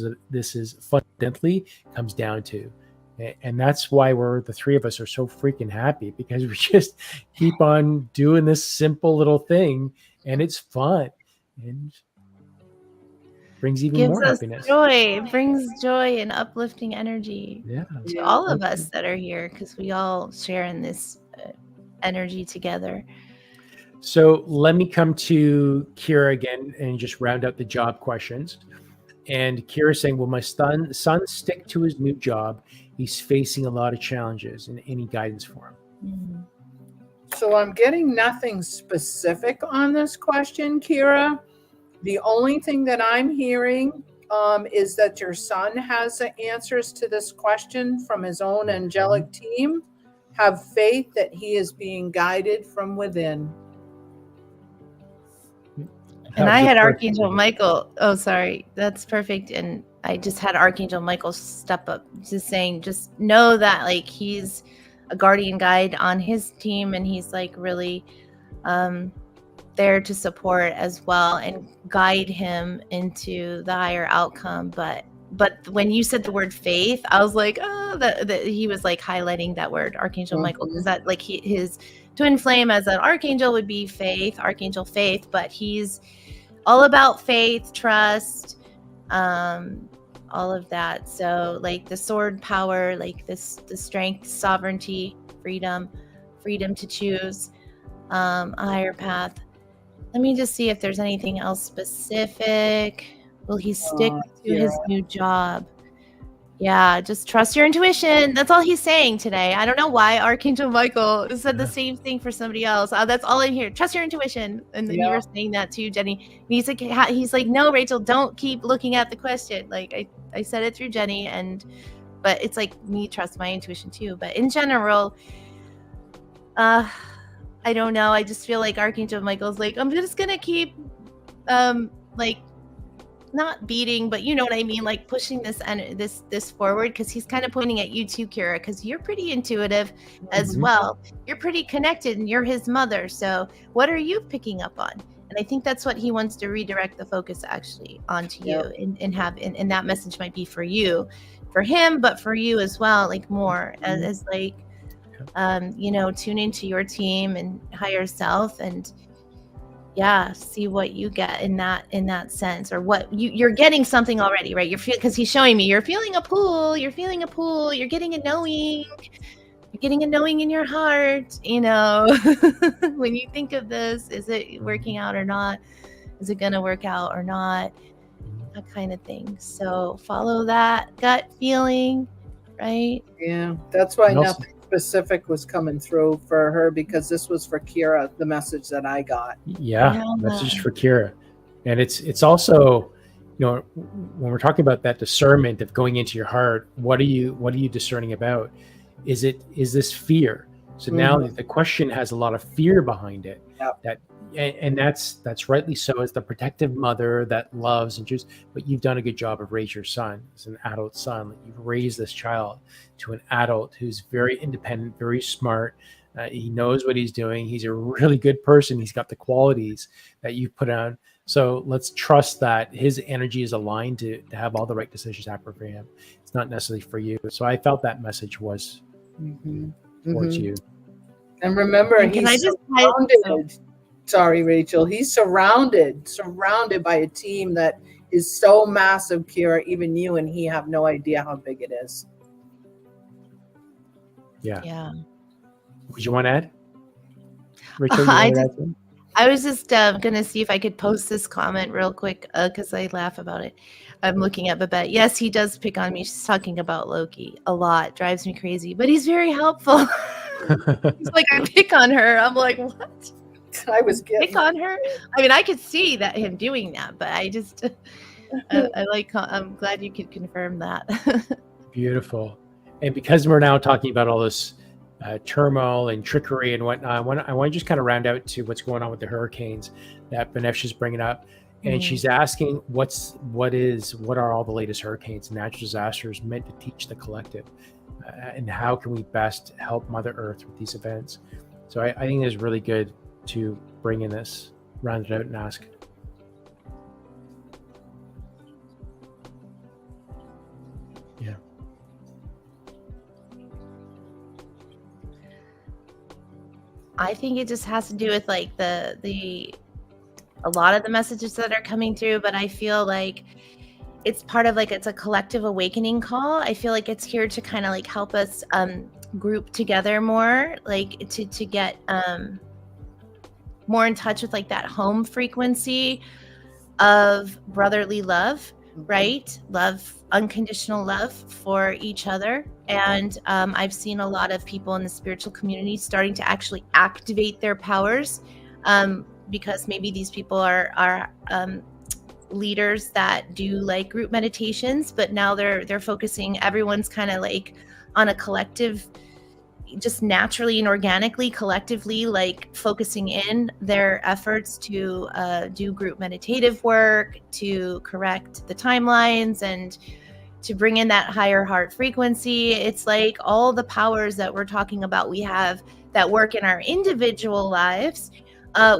is fundamentally comes down to. And that's why the three of us are so freaking happy, because we just keep on doing this simple little thing, and it's fun. And brings even Gives more us happiness. Joy, brings joy and uplifting energy to all of us that are here, because we all share in this energy together. So let me come to Kira again and just round out the job questions. And Kira saying, will my son stick to his new job? He's facing a lot of challenges, and any guidance for him? So I'm getting nothing specific on this question, Kira. The only thing that I'm hearing is that your son has the answers to this question from his own angelic team. Have faith that he is being guided from within. And I had Archangel Michael. Oh, sorry. That's perfect. And I just had Archangel Michael step up, just saying, just know that like he's a guardian guide on his team, and he's like really there to support as well and guide him into the higher outcome. But when you said the word faith, I was like, oh, that he was like highlighting that word, Archangel Michael, because that like his twin flame as an archangel would be faith, Archangel Faith, but he's all about faith, trust, all of that. So like the sword power, like the strength, sovereignty, freedom to choose a higher path. Let me just see if there's anything else specific. Will he stick to his new job? Yeah, just trust your intuition. That's all he's saying today. I don't know why Archangel Michael said the same thing for somebody else. That's all I'm hearing. Trust your intuition. And then you were saying that too, Jenny. And he's like, no, Rachel, don't keep looking at the question. Like I said it through Jenny, but it's like me trust my intuition too. But in general, I don't know. I just feel like Archangel Michael's like, I'm just gonna keep like not beating, but you know what I mean, like pushing this forward, because he's kind of pointing at you too, Kira, because you're pretty intuitive as well. You're pretty connected, and you're his mother. So what are you picking up on? And I think that's what he wants to redirect the focus actually onto you, and that message might be for you, for him, but for you as well, like more as like tune into your team and higher self. And see what you get in that sense, or what you're getting something already, right? Because he's showing me you're feeling a pull, you're getting a knowing, in your heart, when you think of this, is it working out or not? Is it going to work out or not? That kind of thing. So follow that gut feeling, right? Yeah, that's why And also- nothing specific was coming through for her, because this was for Kira, the message that I got. Yeah, message for Kira. And it's also, when we're talking about that discernment of going into your heart, what are you discerning about? Is this fear? So now the question has a lot of fear behind it. Yep. And that's rightly so, as the protective mother that loves and just, but you've done a good job of raising your son as an adult son. You've raised this child to an adult who's very independent, very smart. He knows what he's doing. He's a really good person. He's got the qualities that you've put on. So let's trust that his energy is aligned to have all the right decisions happen for him. It's not necessarily for you. So I felt that message was towards you. And remember, he's surrounded. Sorry, Rachel. He's surrounded by a team that is so massive, Kira. Even you and he have no idea how big it is. Yeah. Would you want to add? Rachel, I was just gonna see if I could post this comment real quick, because I laugh about it. I'm looking at Babette. Yes, he does pick on me. She's talking about Loki a lot. Drives me crazy, but he's very helpful. He's like, I pick on her. I'm like, what? I was pick on her. I mean, I could see that him doing that, but I just, I'm glad you could confirm that. Beautiful. And because we're now talking about all this turmoil and trickery and whatnot, I want to just kind of round out to what's going on with the hurricanes that Benefsha's bringing up. And she's asking, what are all the latest hurricanes and natural disasters meant to teach the collective? And how can we best help Mother Earth with these events? So I think it's really good to bring in this, round it out and ask. Yeah. I think it just has to do with like a lot of the messages that are coming through, but I feel like it's part of it's a collective awakening call. I feel like it's here to kind of help us group together more, to get more in touch with that home frequency of brotherly love, right? Love, unconditional love for each other. And I've seen a lot of people in the spiritual community starting to actually activate their powers, because maybe these people are leaders that do group meditations, but now they're focusing, everyone's kind of on a collective, just naturally and organically, collectively, focusing in their efforts to do group meditative work, to correct the timelines, and to bring in that higher heart frequency. It's all the powers that we're talking about, we have that work in our individual lives,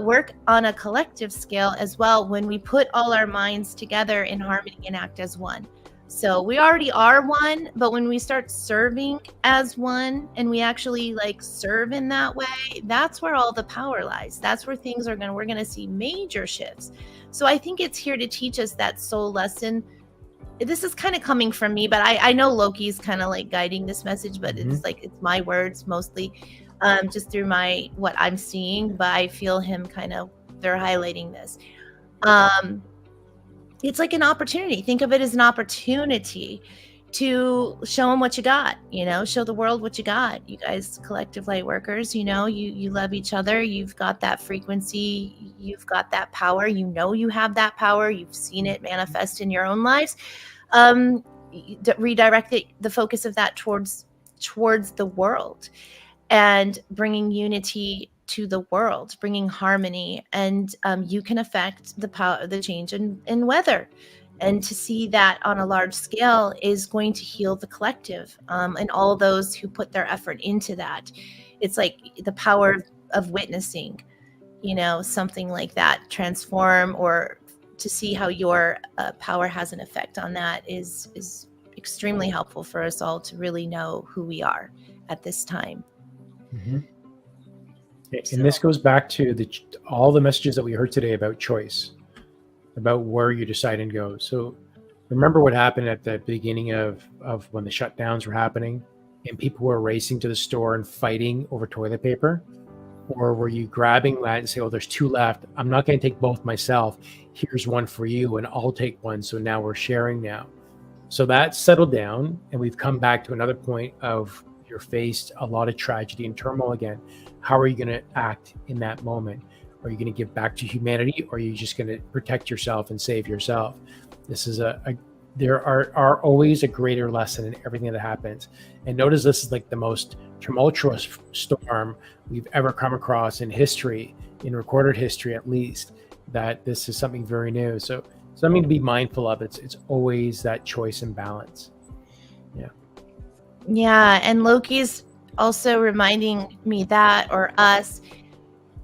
work on a collective scale as well when we put all our minds together in harmony and act as one. So we already are one, but when we start serving as one and we actually serve in that way, that's where all the power lies. That's where we're going to see major shifts. So I think it's here to teach us that soul lesson. This is kind of coming from me, but I know Loki's kind of guiding this message, but it's it's my words mostly, just through what I'm seeing, but I feel him they're highlighting this. It's an opportunity. Think of it as an opportunity to show them what you got, show the world what you got. You guys, collective light workers, you love each other. You've got that frequency. You've got that power. You have that power. You've seen it manifest in your own lives. Redirect the focus of that towards the world, and bringing unity to the world, bringing harmony, and you can affect the change in weather. And to see that on a large scale is going to heal the collective, and all those who put their effort into that. It's the power of witnessing, something like that transform, or to see how your power has an effect on that is extremely helpful for us all to really know who we are at this time. And this goes back to all the messages that we heard today about choice, about where you decide and go. So remember what happened at the beginning of when the shutdowns were happening and people were racing to the store and fighting over toilet paper? Or were you grabbing that and say, oh, there's 2 left. I'm not going to take both myself. Here's one for you and I'll take one. So now we're sharing now. So that settled down and we've come back to another point of you're faced a lot of tragedy and turmoil again. How are you going to act in that moment? Are you going to give back to humanity, or are you just going to protect yourself and save yourself? This is there are always a greater lesson in everything that happens. And notice this is like the most tumultuous storm we've ever come across in history, in recorded history at least, that this is something very new. So something to be mindful of. It's always that choice and balance. Yeah. Yeah. And Loki's also reminding me that, or us,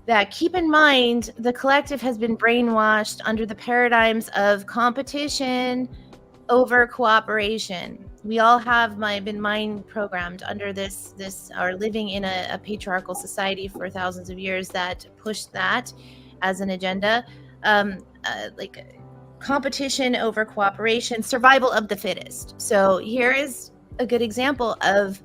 that keep in mind the collective has been brainwashed under the paradigms of competition over cooperation. We all have been mind programmed under this are living in a patriarchal society for thousands of years that pushed that as an agenda, like competition over cooperation, survival of the fittest. So here is a good example of,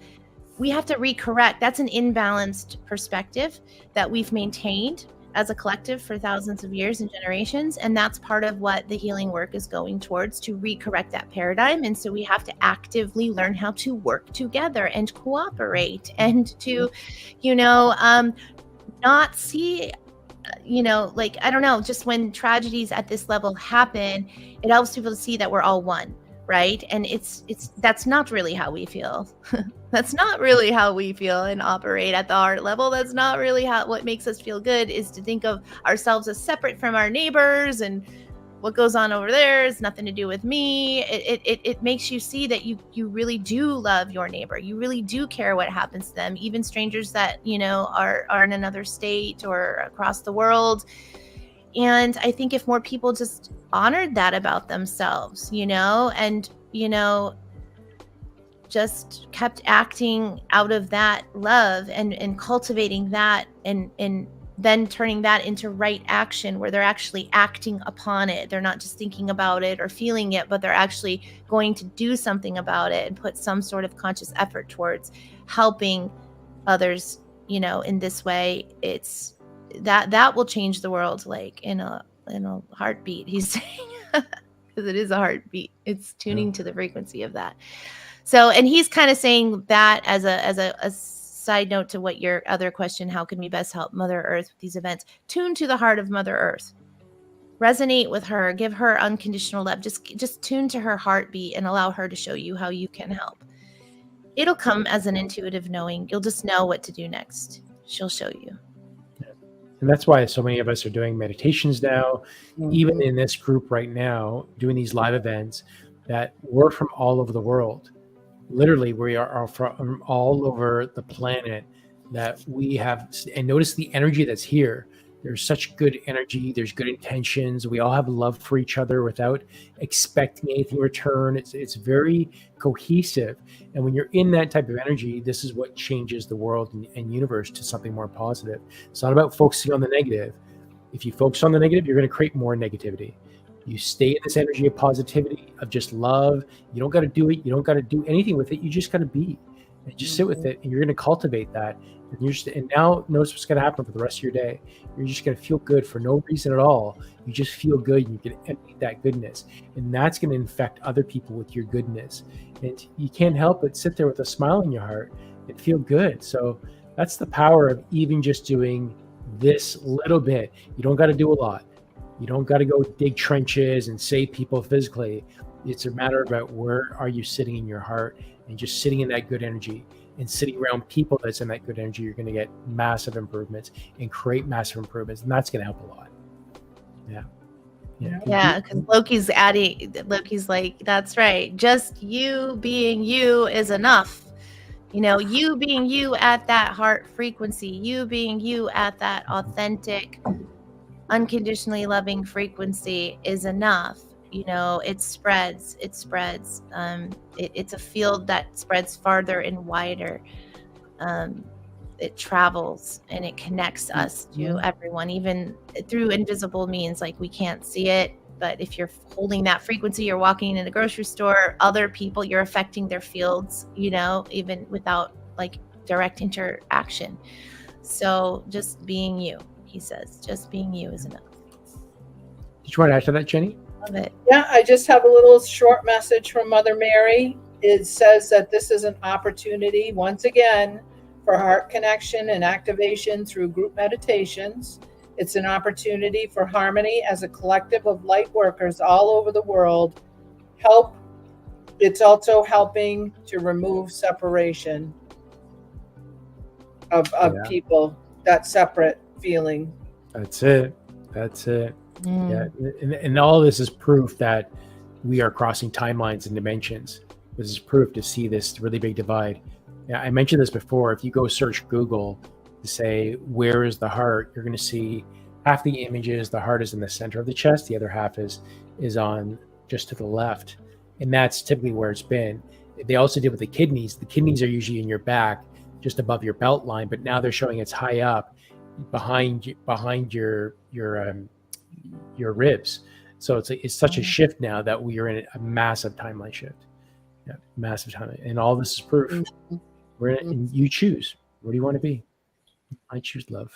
we have to recorrect. That's an imbalanced perspective that we've maintained as a collective for thousands of years and generations. And that's part of what the healing work is going towards, to recorrect that paradigm. And so we have to actively learn how to work together and cooperate, and to, not see, like, I don't know, just when tragedies at this level happen, it helps people to see that we're all one. Right. And that's not really how we feel. That's not really how we feel and operate at the heart level. That's not really what makes us feel good, is to think of ourselves as separate from our neighbors, and what goes on over there is nothing to do with me. It makes you see that you really do love your neighbor. You really do care what happens to them, even strangers that, are in another state or across the world. And I think if more people just honored that about themselves, and, just kept acting out of that love and cultivating that, and then turning that into right action, where they're actually acting upon it. They're not just thinking about it or feeling it, but they're actually going to do something about it and put some sort of conscious effort towards helping others, in this way. It's that will change the world, like in a heartbeat, he's saying, because it is a heartbeat. It's tuning to the frequency of that. So, and he's kind of saying that as a side note to what your other question, how can we best help Mother Earth with these events? Tune to the heart of Mother Earth. Resonate with her, give her unconditional love. Just tune to her heartbeat and allow her to show you how you can help. It'll come as an intuitive knowing. You'll just know what to do next. She'll show you. And that's why so many of us are doing meditations now, even in this group right now, doing these live events, that we're from all over the world. Literally, we are from all over the planet, that we have, and notice the energy that's here. There's such good energy. There's good intentions. We all have love for each other without expecting anything in return. It's very cohesive. And when you're in that type of energy, this is what changes the world and universe to something more positive. It's not about focusing on the negative. If you focus on the negative, you're going to create more negativity. You stay in this energy of positivity, of just love. You don't got to do it. You don't got to do anything with it. You just got to be, and just sit with it. And you're going to cultivate that. And now notice what's going to happen for the rest of your day. You're just going to feel good for no reason at all. You just feel good. And you can empty that goodness, and that's going to infect other people with your goodness. And you can't help but sit there with a smile in your heart and feel good. So that's the power of even just doing this little bit. You don't got to do a lot. You don't got to go dig trenches and save people physically. It's a matter about where are you sitting in your heart, and just sitting in that good energy. And sitting around people that's in that good energy, you're going to get massive improvements and create massive improvements. And that's going to help a lot. Yeah. Because Loki's like, that's right. Just you being you is enough. You being you at that heart frequency, you being you at that authentic, unconditionally loving frequency is enough. It spreads. It's a field that spreads farther and wider. it travels and it connects us to everyone, even through invisible means. Like, we can't see it, but if you're holding that frequency, you're walking in a grocery store, other people, you're affecting their fields, you know, even without like direct interaction. So just being you, he says, just being you is enough. Did you want to add to that, Jenny? Love it. Yeah, I just have a little short message from Mother Mary. It says that this is an opportunity, once again, for heart connection and activation through group meditations. It's an opportunity for harmony as a collective of light workers all over the world. It's also helping to remove separation of people, that separate feeling. That's it. Yeah, and all of this is proof that we are crossing timelines and dimensions. This is proof to see this really big divide. Yeah, I mentioned this before. If you go search Google to say, where is the heart, you're going to see half the images, the heart is in the center of the chest. The other half is on just to the left. And that's typically where it's been. They also did with the kidneys. The kidneys are usually in your back, just above your belt line, but now they're showing it's high up behind your ribs. So it's such a shift now that we are in a massive timeline shift. Yeah, massive timeline. And all this is proof. We're in it, and you choose. What do you want to be? I choose love.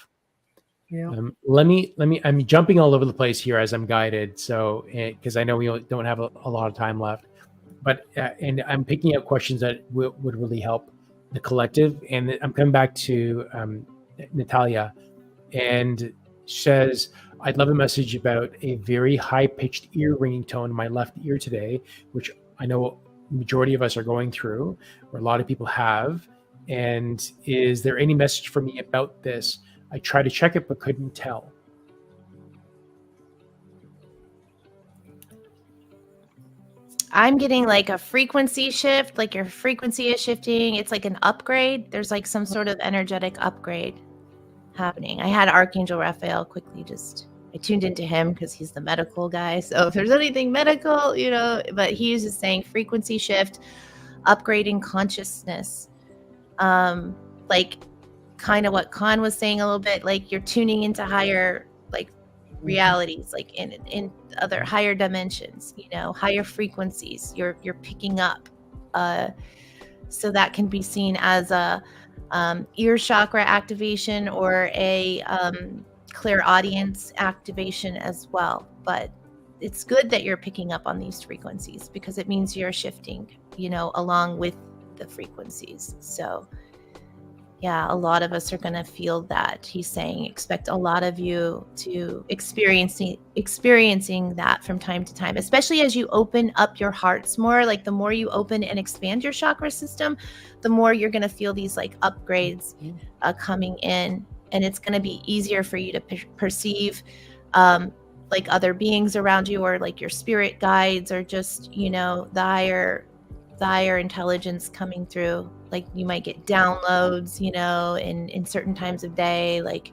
Yeah. Let me. I'm jumping all over the place here as I'm guided. So, because I know we don't have a lot of time left, but and I'm picking up questions that would really help the collective. And I'm coming back to Natalia, and says, I'd love a message about a very high-pitched ear ringing tone in my left ear today, which I know majority of us are going through, or a lot of people have. And is there any message for me about this? I tried to check it, but couldn't tell. I'm getting like a frequency shift, like your frequency is shifting. It's like an upgrade. There's like some sort of energetic upgrade happening. I had Archangel Raphael quickly I tuned into him because he's the medical guy. So if there's anything medical, you know, but he's just saying frequency shift, upgrading consciousness. Like kind of what Khan was saying a little bit, like you're tuning into higher like realities, like in other higher dimensions, you know, higher frequencies you're picking up. So that can be seen as a ear chakra activation or a clairaudience activation as well. But it's good that you're picking up on these frequencies because it means you're shifting, you know, along with the frequencies. So yeah, a lot of us are going to feel that. He's saying expect a lot of you to experiencing that from time to time, especially as you open up your hearts more. Like the more you open and expand your chakra system, the more you're going to feel these like upgrades coming in, and it's going to be easier for you to perceive like other beings around you, or like your spirit guides, or just, you know, the higher intelligence coming through. Like you might get downloads, you know, in certain times of day, like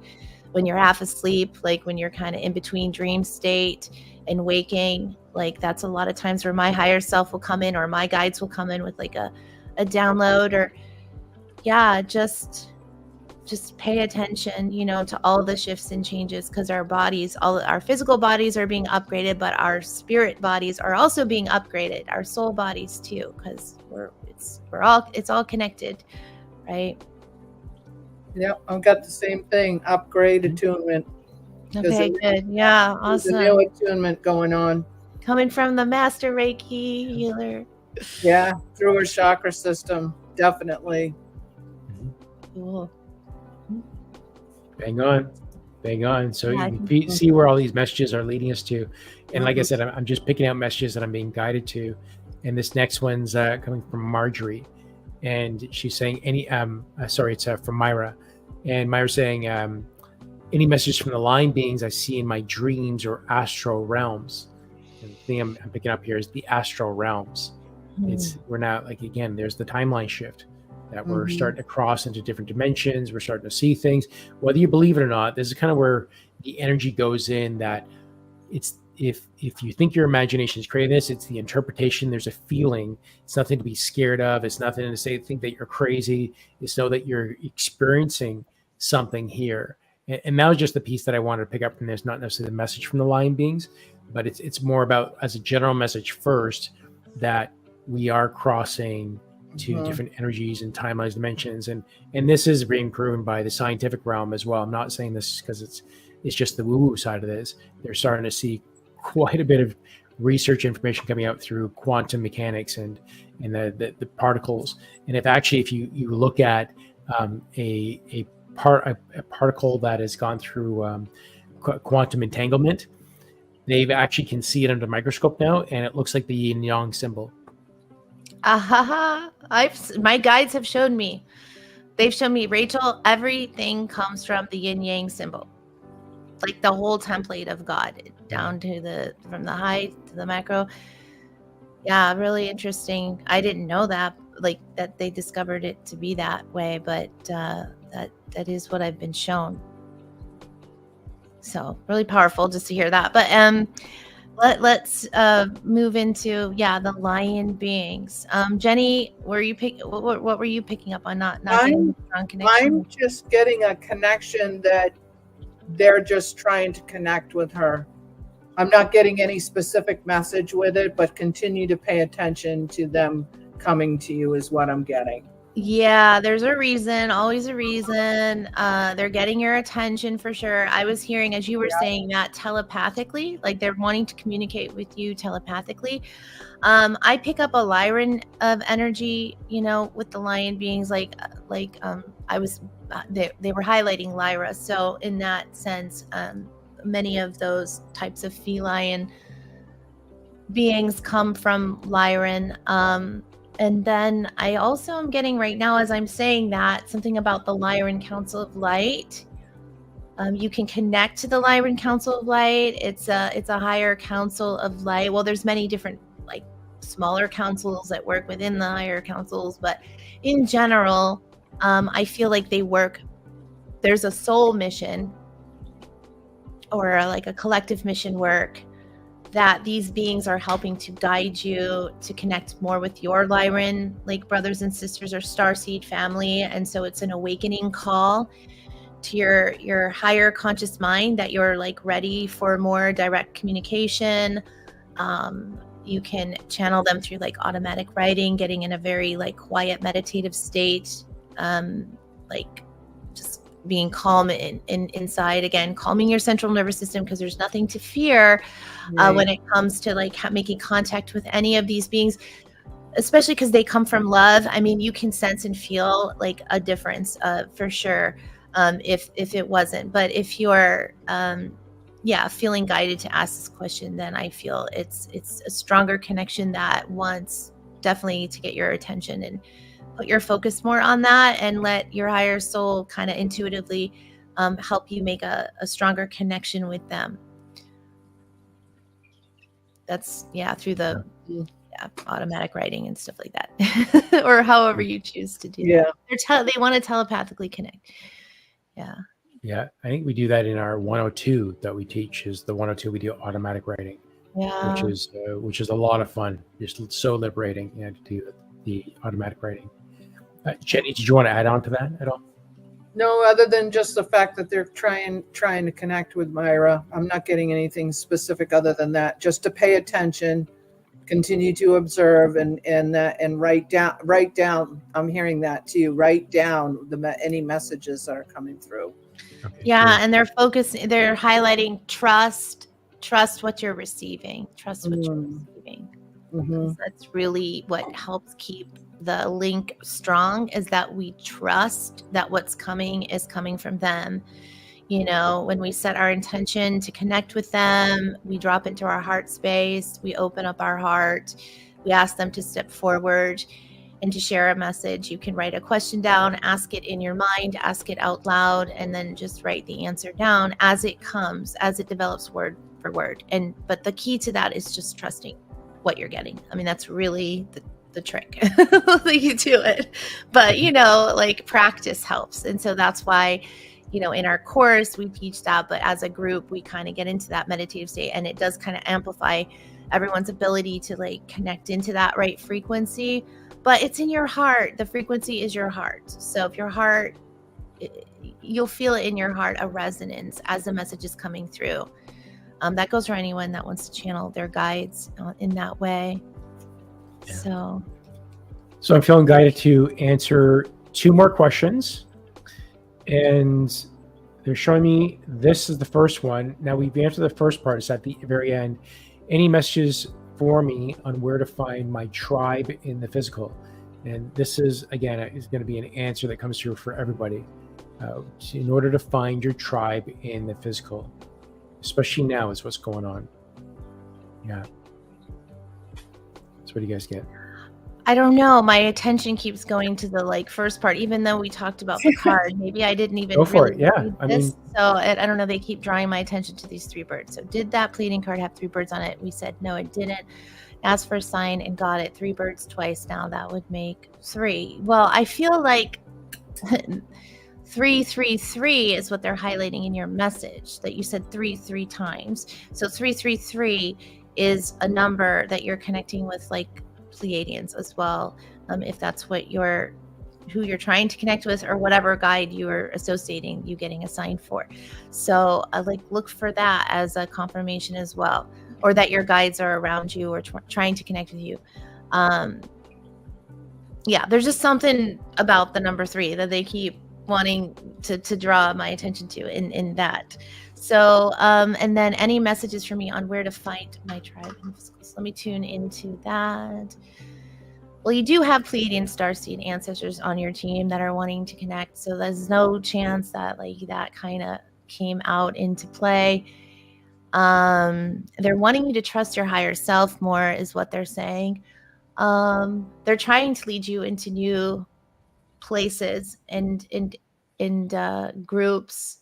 when you're half asleep, like when you're kind of in between dream state and waking. Like that's a lot of times where my higher self will come in, or my guides will come in with like a download, or just pay attention, you know, to all the shifts and changes, because our bodies, all our physical bodies are being upgraded, but our spirit bodies are also being upgraded, our soul bodies too, because it's all connected, right? Yep, I've got the same thing, upgrade attunement. Okay, good. Yeah, awesome. There's a new attunement going on. Coming from the master Reiki healer. Yeah, through her chakra system, definitely. Cool. Bang on. So you can see where all these messages are leading us to. And like I said, I'm just picking out messages that I'm being guided to. And this next one's coming from Marjorie. And she's saying it's from Myra. And Myra's saying, any messages from the line beings I see in my dreams or astral realms. And the thing I'm picking up here is the astral realms. We're now, like, again, there's the timeline shift that we're starting to cross into different dimensions. We're starting to see things, whether you believe it or not. This is kind of where the energy goes in, that it's if you think your imagination is creating this, it's the interpretation. There's a feeling. It's nothing to be scared of. It's nothing to say think that you're crazy. It's know that you're experiencing something here. And that was just the piece that I wanted to pick up from this, not necessarily the message from the lion beings, but it's more about, as a general message first, that we are crossing to different energies and timelines, dimensions, and this is being proven by the scientific realm as well. I'm not saying this because it's just the woo-woo side of this. They're starting to see quite a bit of research information coming out through quantum mechanics and the particles. And if you look at a particle that has gone through quantum entanglement, they've actually can see it under a microscope now, and it looks like the yin yang symbol. My guides have shown me. They've shown me, Rachel, everything comes from the yin yang symbol. Like the whole template of God, down to from the high to the macro. Yeah, really interesting. I didn't know that, like that they discovered it to be that way, but that is what I've been shown. So really powerful just to hear that. But let's move into the lion beings. Jenny, what were you picking up on? Not getting a strong connection? I'm just getting a connection that they're just trying to connect with her. I'm not getting any specific message with it, but continue to pay attention to them coming to you is what I'm getting. Yeah, there's a reason, always a reason. They're getting your attention for sure. I was hearing, as you were saying, that telepathically, like they're wanting to communicate with you telepathically. I pick up a Lyran of energy, with the lion beings, they were highlighting Lyra. So in that sense, many of those types of feline beings come from Lyran. And then I also am getting right now, as I'm saying that, something about the Lyran Council of Light. You can connect to the Lyran Council of Light. It's a higher council of light. Well, there's many different like smaller councils that work within the higher councils, but in general, I feel like they work. There's a soul mission or like a collective mission work that these beings are helping to guide you to connect more with your Lyran, like brothers and sisters or starseed family. And so it's an awakening call to your higher conscious mind that you're like ready for more direct communication. You can channel them through like automatic writing, getting in a very like quiet meditative state, like just being calm inside, again, calming your central nervous system, because there's nothing to fear when it comes to like making contact with any of these beings, especially because they come from love. I mean, you can sense and feel like a difference for sure if it wasn't. But if you're feeling guided to ask this question, then I feel it's a stronger connection that wants definitely to get your attention and put your focus more on that, and let your higher soul kind of intuitively help you make a stronger connection with them. That's through the automatic writing and stuff like that, or however you choose to do that. They want to telepathically connect. I think we do that in our 102 that we teach. Is the 102 we do automatic writing, which is a lot of fun, just so liberating, to do the automatic writing. Jenny, did you want to add on to that at all? No, other than just the fact that they're trying to connect with Myra. I'm not getting anything specific other than that. Just to pay attention, continue to observe, and write down. I'm hearing that too. Write down any messages that are coming through. Okay, and they're highlighting trust what you're receiving. Trust what you're receiving. Mm-hmm. That's really what helps keep the link strong, is that we trust that what's coming is coming from them. When we set our intention to connect with them, we drop into our heart space, we open up our heart, we ask them to step forward and to share a message. You can write a question down, ask it in your mind, ask it out loud, and then just write the answer down as it comes, as it develops word for word. But the key to that is just trusting what you're getting. I mean, that's really the trick that you do it. But, like practice helps. And so that's why, in our course we teach that, but as a group we kind of get into that meditative state, and it does kind of amplify everyone's ability to like connect into that right frequency. But it's in your heart. The frequency is your heart. So if your heart, you'll feel it in your heart, a resonance as the message is coming through. That goes for anyone that wants to channel their guides in that way. Yeah. So I'm feeling guided to answer 2 more questions. And they're showing me this is the first one. Now we've answered the first part. It's at the very end. Any messages for me on where to find my tribe in the physical? And this is, again, is going to be an answer that comes through for everybody. In order to find your tribe in the physical, especially now is what's going on. Yeah. So what do you guys get? I don't know. My attention keeps going to the like first part, even though we talked about the card. Maybe I didn't even Go for really it. Yeah. read I this. mean, So I don't know. They keep drawing my attention to these 3 birds. So did that pleading card have 3 birds on it? We said no, it didn't. Asked for a sign and got it. 3 birds twice. Now that would make 3. Well, I feel like 333 is what they're highlighting in your message, that you said 3 times. So 333 is a number that you're connecting with, like Pleiadians as well, if that's what who you're trying to connect with, or whatever guide you are associating you getting assigned for. So like look for that as a confirmation as well, or that your guides are around you or trying to connect with you. Yeah, there's just something about the number 3 that they keep wanting to draw my attention to in that. So and then any messages for me on where to find my tribe in physical. So let me tune into that. Well, you do have Pleiadian starseed ancestors on your team that are wanting to connect, so there's no chance that like that kind of came out into play. They're wanting you to trust your higher self more is what they're saying. They're trying to lead you into new places and groups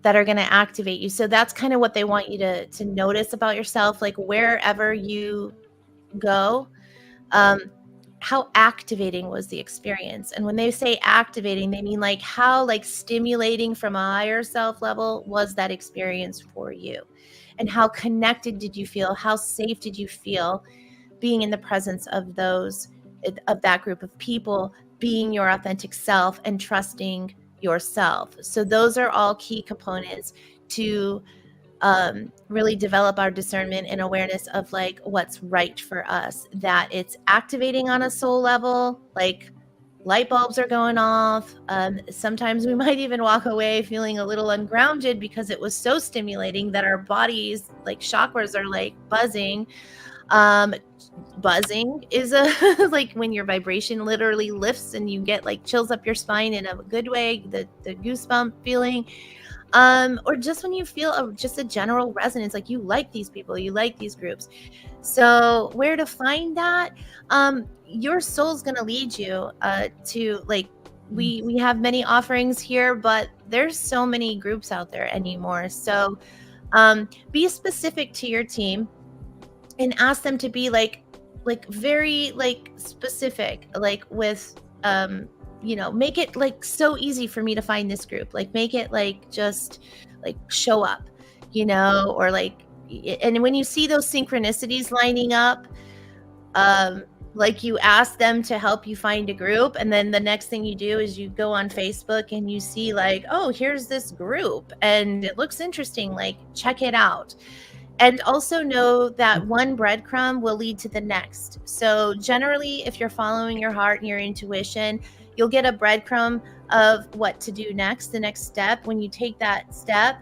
that are going to activate you. So that's kind of what they want you to notice about yourself, like wherever you go, how activating was the experience. And when they say activating, they mean like how like stimulating from a higher self level was that experience for you, and how connected did you feel, how safe did you feel being in the presence of that group of people, being your authentic self and trusting yourself. So those are all key components to really develop our discernment and awareness of like what's right for us, that it's activating on a soul level, like light bulbs are going off. Sometimes we might even walk away feeling a little ungrounded because it was so stimulating that our bodies, like chakras, are like buzzing. Buzzing is a like when your vibration literally lifts and you get like chills up your spine in a good way, the goosebump feeling, or just when you feel just a general resonance, like you like these people, you like these groups. So where to find that? Your soul's going to lead you to like, we have many offerings here, but there's so many groups out there anymore. So be specific to your team and ask them to be like very like specific, like with make it like so easy for me to find this group, like make it like just like show up, or like, and when you see those synchronicities lining up, like you ask them to help you find a group, and then the next thing you do is you go on Facebook and you see like, oh, here's this group and it looks interesting, like check it out. And also know that one breadcrumb will lead to the next. So generally, if you're following your heart and your intuition, you'll get a breadcrumb of what to do next, the next step. When you take that step,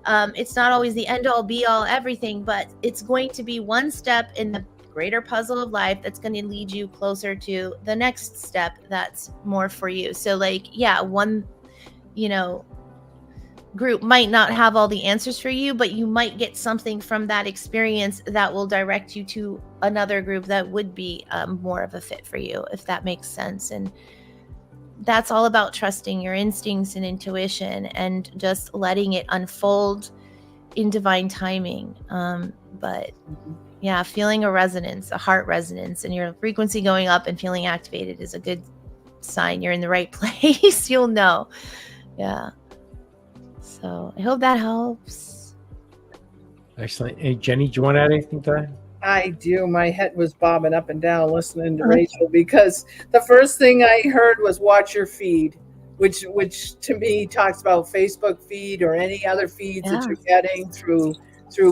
it's not always the end all be all everything, but it's going to be one step in the greater puzzle of life that's going to lead you closer to the next step that's more for you. So like, yeah, one, group might not have all the answers for you, but you might get something from that experience that will direct you to another group that would be more of a fit for you, if that makes sense. And that's all about trusting your instincts and intuition and just letting it unfold in divine timing. But yeah, feeling a resonance, a heart resonance, and your frequency going up and feeling activated is a good sign you're in the right place. You'll know. Yeah. So I hope that helps. Excellent. Hey, Jenny, do you want to add anything to that? I do. My head was bobbing up and down listening to Rachel, because the first thing I heard was watch your feed, which to me talks about Facebook feed or any other feeds that you're getting through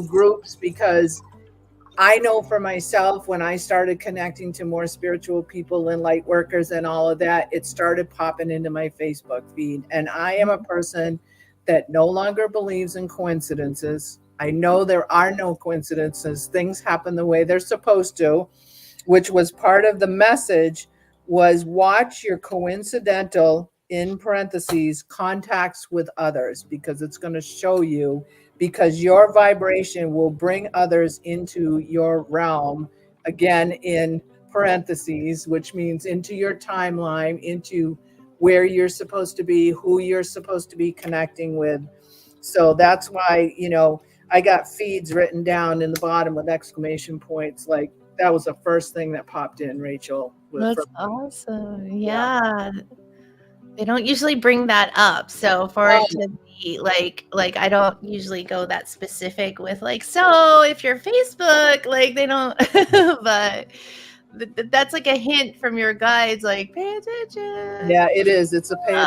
groups, because I know for myself, when I started connecting to more spiritual people and light workers and all of that, it started popping into my Facebook feed. And I am a person that no longer believes in coincidences. I know there are no coincidences. Things happen the way they're supposed to, which was part of the message, was watch your coincidental, in parentheses, contacts with others, because it's going to show you, because your vibration will bring others into your realm, again, in parentheses, which means into your timeline, into where you're supposed to be, who you're supposed to be connecting with. So that's why, I got feeds written down in the bottom with exclamation points. Like, that was the first thing that popped in, Rachel. That's awesome. Yeah. They don't usually bring that up. So for it to be like I don't usually go that specific with like, so if you're Facebook, like they don't, but that's like a hint from your guides, like pay attention. Yeah, it is. It's a pay.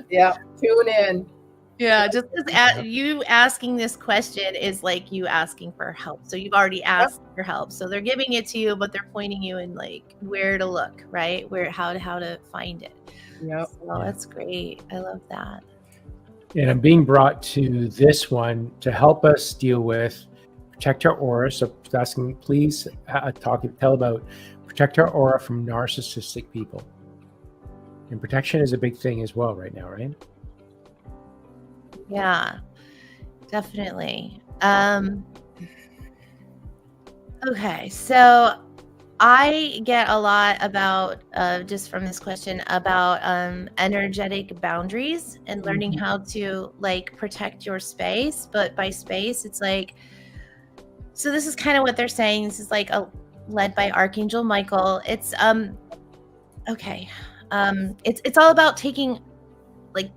Yeah, tune in. Yeah, just because you asking this question is like you asking for help. So you've already asked for help. So they're giving it to you, but they're pointing you in like where to look, right? How to find it. Yeah. So that's great. I love that. And I'm being brought to this one to help us deal with protect our aura. So asking, please tell about protect our aura from narcissistic people. And protection is a big thing as well right now, right? Yeah, definitely. Okay, so I get a lot about just from this question about energetic boundaries and learning how to like protect your space. But by space, it's like, so this is kind of what they're saying. This is like led by Archangel Michael. It's okay. It's all about taking like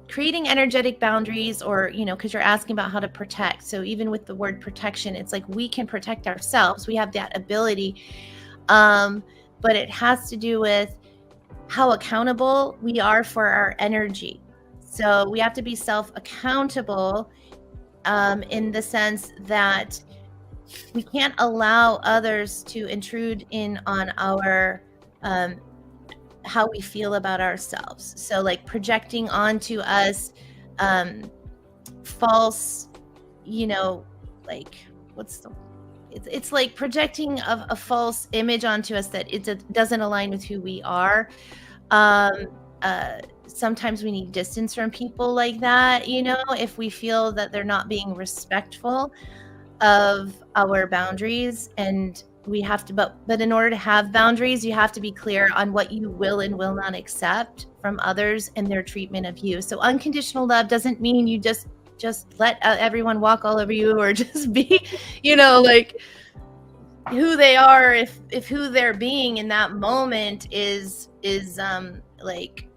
creating energetic boundaries, or because you're asking about how to protect. So even with the word protection, it's like we can protect ourselves. We have that ability, but it has to do with how accountable we are for our energy. So we have to be self-accountable in the sense that we can't allow others to intrude in on our how we feel about ourselves. So like projecting onto us false, like it's like projecting a false image onto us that it doesn't align with who we are. Sometimes we need distance from people like that, if we feel that they're not being respectful of our boundaries. And we have to, but in order to have boundaries, you have to be clear on what you will and will not accept from others and their treatment of you. So unconditional love doesn't mean you just let everyone walk all over you, or just be, like who they are. If who they're being in that moment is like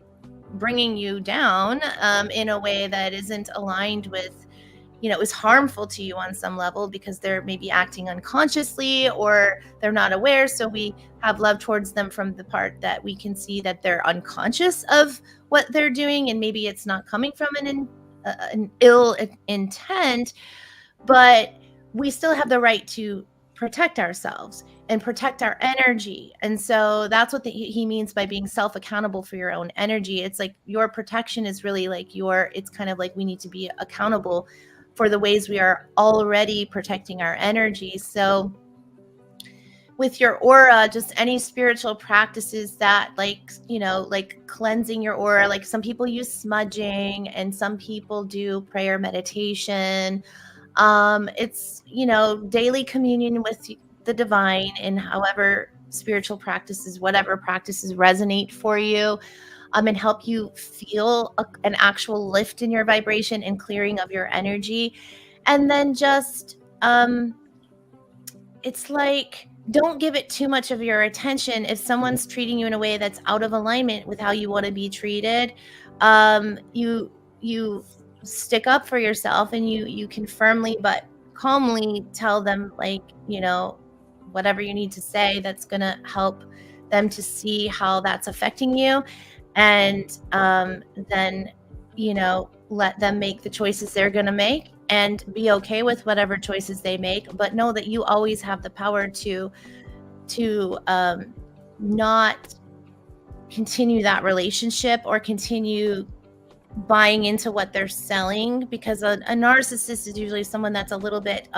bringing you down in a way that isn't aligned with, is harmful to you on some level, because they're maybe acting unconsciously or they're not aware. So we have love towards them from the part that we can see that they're unconscious of what they're doing, and maybe it's not coming from an ill intent, but we still have the right to protect ourselves and protect our energy. And so that's what he means by being self-accountable for your own energy. It's like your protection is really like it's kind of like we need to be accountable for the ways we are already protecting our energy. So with your aura, just any spiritual practices that like cleansing your aura, like some people use smudging and some people do prayer meditation. It's, daily communion with the divine, and however spiritual practices, whatever practices resonate for you. And help you feel an actual lift in your vibration and clearing of your energy. And then just, it's like, don't give it too much of your attention. If someone's treating you in a way that's out of alignment with how you want to be treated, you you stick up for yourself, and you can firmly but calmly tell them, like, whatever you need to say that's going to help them to see how that's affecting you. And then, let them make the choices they're going to make, and be okay with whatever choices they make, but know that you always have the power to not continue that relationship or continue buying into what they're selling, because a narcissist is usually someone that's a little bit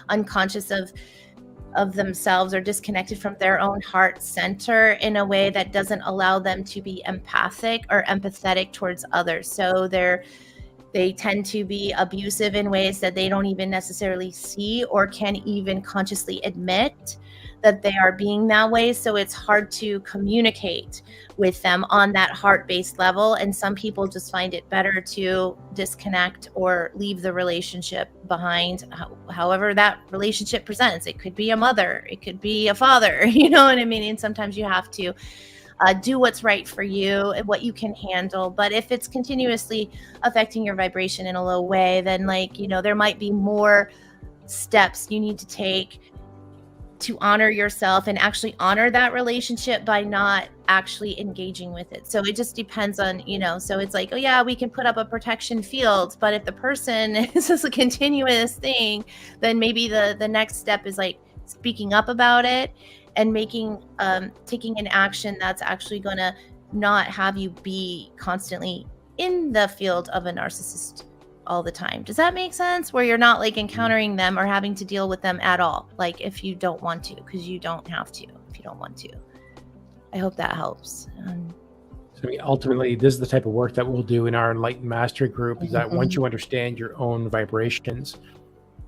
unconscious of themselves, or disconnected from their own heart center in a way that doesn't allow them to be empathic or empathetic towards others. So they tend to be abusive in ways that they don't even necessarily see or can even consciously admit that they are being that way. So it's hard to communicate with them on that heart-based level. And some people just find it better to disconnect or leave the relationship behind, however that relationship presents. It could be a mother, it could be a father, you know what I mean? And sometimes you have to do what's right for you and what you can handle. But if it's continuously affecting your vibration in a low way, then there might be more steps you need to take to honor yourself and actually honor that relationship by not actually engaging with it. So it just depends on, so it's like, oh yeah, we can put up a protection field, but if the person is just a continuous thing, then maybe the next step is like speaking up about it and taking an action that's actually going to not have you be constantly in the field of a narcissist all the time. Does that make sense? Where you're not encountering them or having to deal with them at all, if you don't want to, because you don't have to if you don't want to. I hope that helps. So ultimately, this is the type of work that we'll do in our Enlightened Mastery group, is that once you understand your own vibrations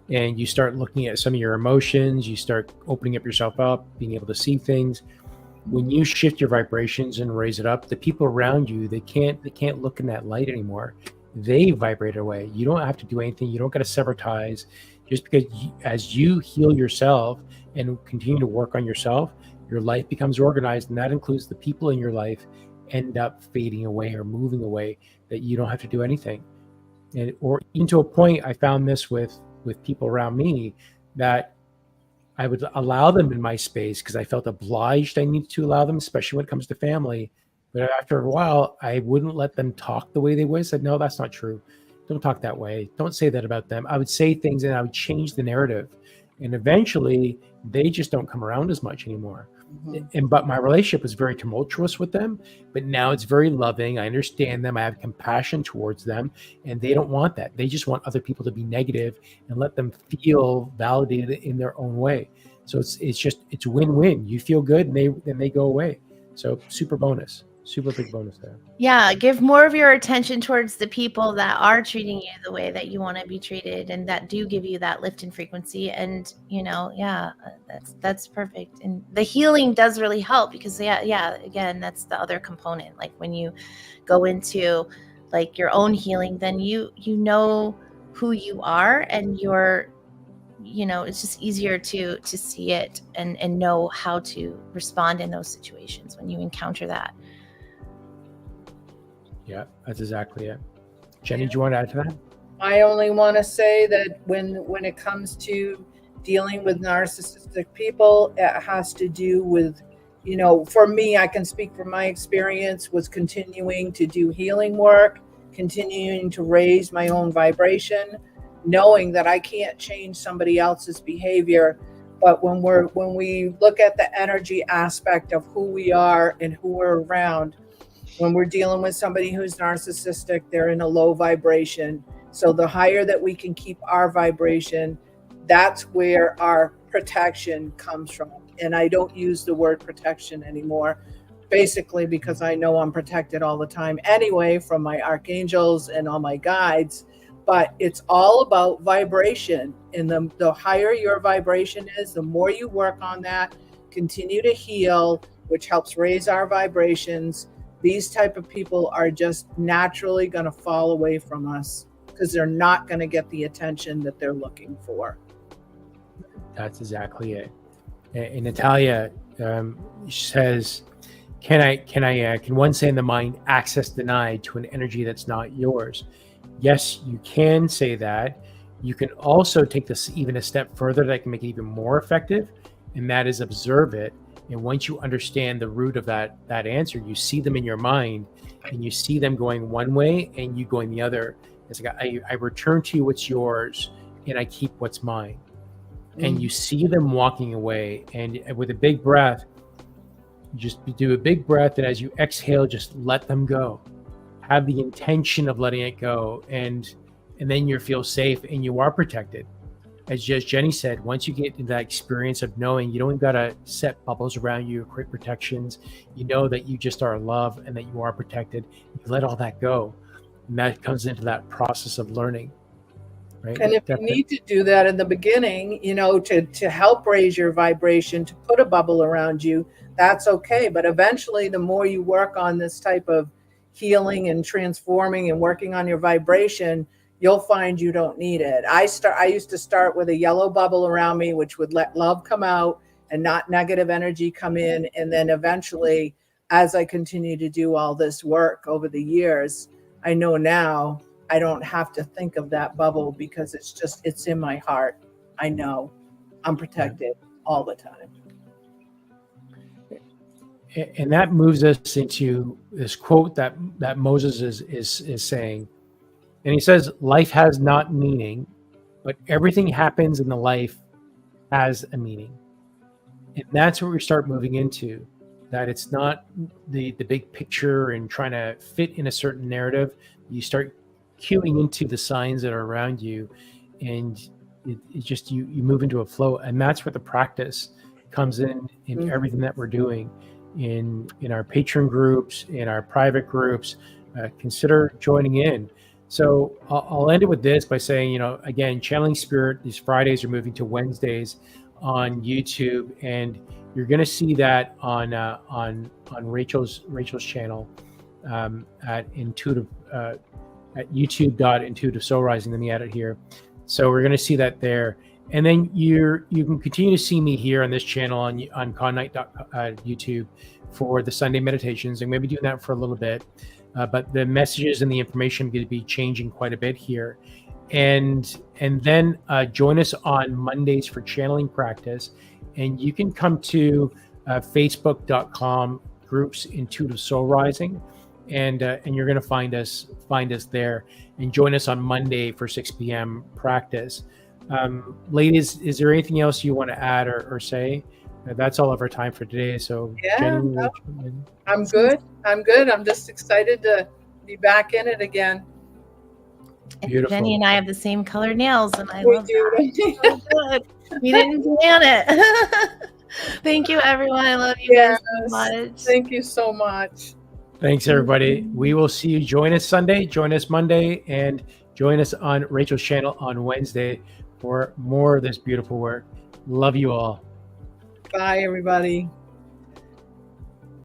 and you start looking at some of your emotions, you start opening up yourself up, being able to see things. When you shift your vibrations and raise it up, the people around you, they can't look in that light anymore. They vibrate away. You don't have to do anything. You don't got to sever ties. Just because as you heal yourself and continue to work on yourself, your life becomes organized, and that includes the people in your life end up fading away or moving away, that you don't have to do anything. Or even to a point, I found this with people around me, that I would allow them in my space because I felt obliged I needed to allow them, especially when it comes to family. But after a while, I wouldn't let them talk the way they would. I said, no, that's not true. Don't talk that way. Don't say that about them. I would say things and I would change the narrative. And eventually, they just don't come around as much anymore. But my relationship was very tumultuous with them. But now it's very loving. I understand them. I have compassion towards them. And they don't want that. They just want other people to be negative and let them feel validated in their own way. So it's win-win. You feel good, and then they go away. So super big bonus there. Yeah, give more of your attention towards the people that are treating you the way that you want to be treated, and that do give you that lift in frequency. And that's perfect. And the healing does really help, because again, that's the other component. Like when you go into your own healing, then you know who you are, and it's just easier to see it and know how to respond in those situations when you encounter that. Yeah, that's exactly it. Jenny, do you want to add to that? I only want to say that when it comes to dealing with narcissistic people, it has to do with, for me, I can speak from my experience, was continuing to do healing work, continuing to raise my own vibration, knowing that I can't change somebody else's behavior. But when we look at the energy aspect of who we are and who we're around, when we're dealing with somebody who's narcissistic, they're in a low vibration. So the higher that we can keep our vibration, that's where our protection comes from. And I don't use the word protection anymore, basically because I know I'm protected all the time anyway from my archangels and all my guides. But it's all about vibration. And the higher your vibration is, the more you work on that, continue to heal, which helps raise our vibrations. These type of people are just naturally going to fall away from us because they're not going to get the attention that they're looking for. That's exactly it. And Natalia says, can one say in the mind, access denied to an energy that's not yours? yes, you can say that. You can also take this even a step further that can make it even more effective, and that is observe it. And once you understand the root of that answer, you see them in your mind, and you see them going one way and you going the other. It's like I return to you what's yours, and I keep what's mine. And you see them walking away, and with a big breath, just do a big breath, and as you exhale, just let them go. Have the intention of letting it go, and then you feel safe and you are protected. As just Jenny said, once you get into that experience of knowing you don't even got to set bubbles around you, create protections, you know that you just are loved and that you are protected. You let all that go, and that comes into that process of learning. Right? And if you need to do that in the beginning, to help raise your vibration, to put a bubble around you, that's okay. But eventually, the more you work on this type of healing and transforming and working on your vibration, you'll find you don't need it. I used to start with a yellow bubble around me, which would let love come out and not negative energy come in. And then eventually, as I continue to do all this work over the years, I know now I don't have to think of that bubble because it's in my heart. I know I'm protected all the time. And that moves us into this quote that Moses is saying. And he says, life has not meaning, but everything happens in the life has a meaning. And that's where we start moving into, that it's not the big picture and trying to fit in a certain narrative. You start cueing into the signs that are around you, and it just you move into a flow. And that's where the practice comes in everything that we're doing in our patron groups, in our private groups. Consider joining in. So I'll end it with this by saying, again, Channeling Spirit, these Fridays are moving to Wednesdays on YouTube, and you're going to see that on Rachel's channel at intuitive at youtube.intuitive soul rising. Let me add it here. So we're going to see that there, and then you can continue to see me here on this channel on Connight YouTube for the Sunday meditations. I'm going to be doing that for a little bit. But the messages and the information are going to be changing quite a bit here. And then join us on Mondays for channeling practice. And you can come to facebook.com groups Intuitive Soul Rising. And you're going to find us there. And join us on Monday for 6 p.m. practice. Ladies, is there anything else you want to add or say? That's all of our time for today. So Jenny, I'm good. I'm just excited to be back in it again. Beautiful. Jenny and I have the same color nails, and I We love do. that. So good. We didn't plan it. Thank you, everyone. I love you guys so much. Thank you so much. Thanks, everybody. We will see you. Join us Sunday, join us Monday, and join us on Rachel's channel on Wednesday for more of this beautiful work. Love you all. Bye, everybody.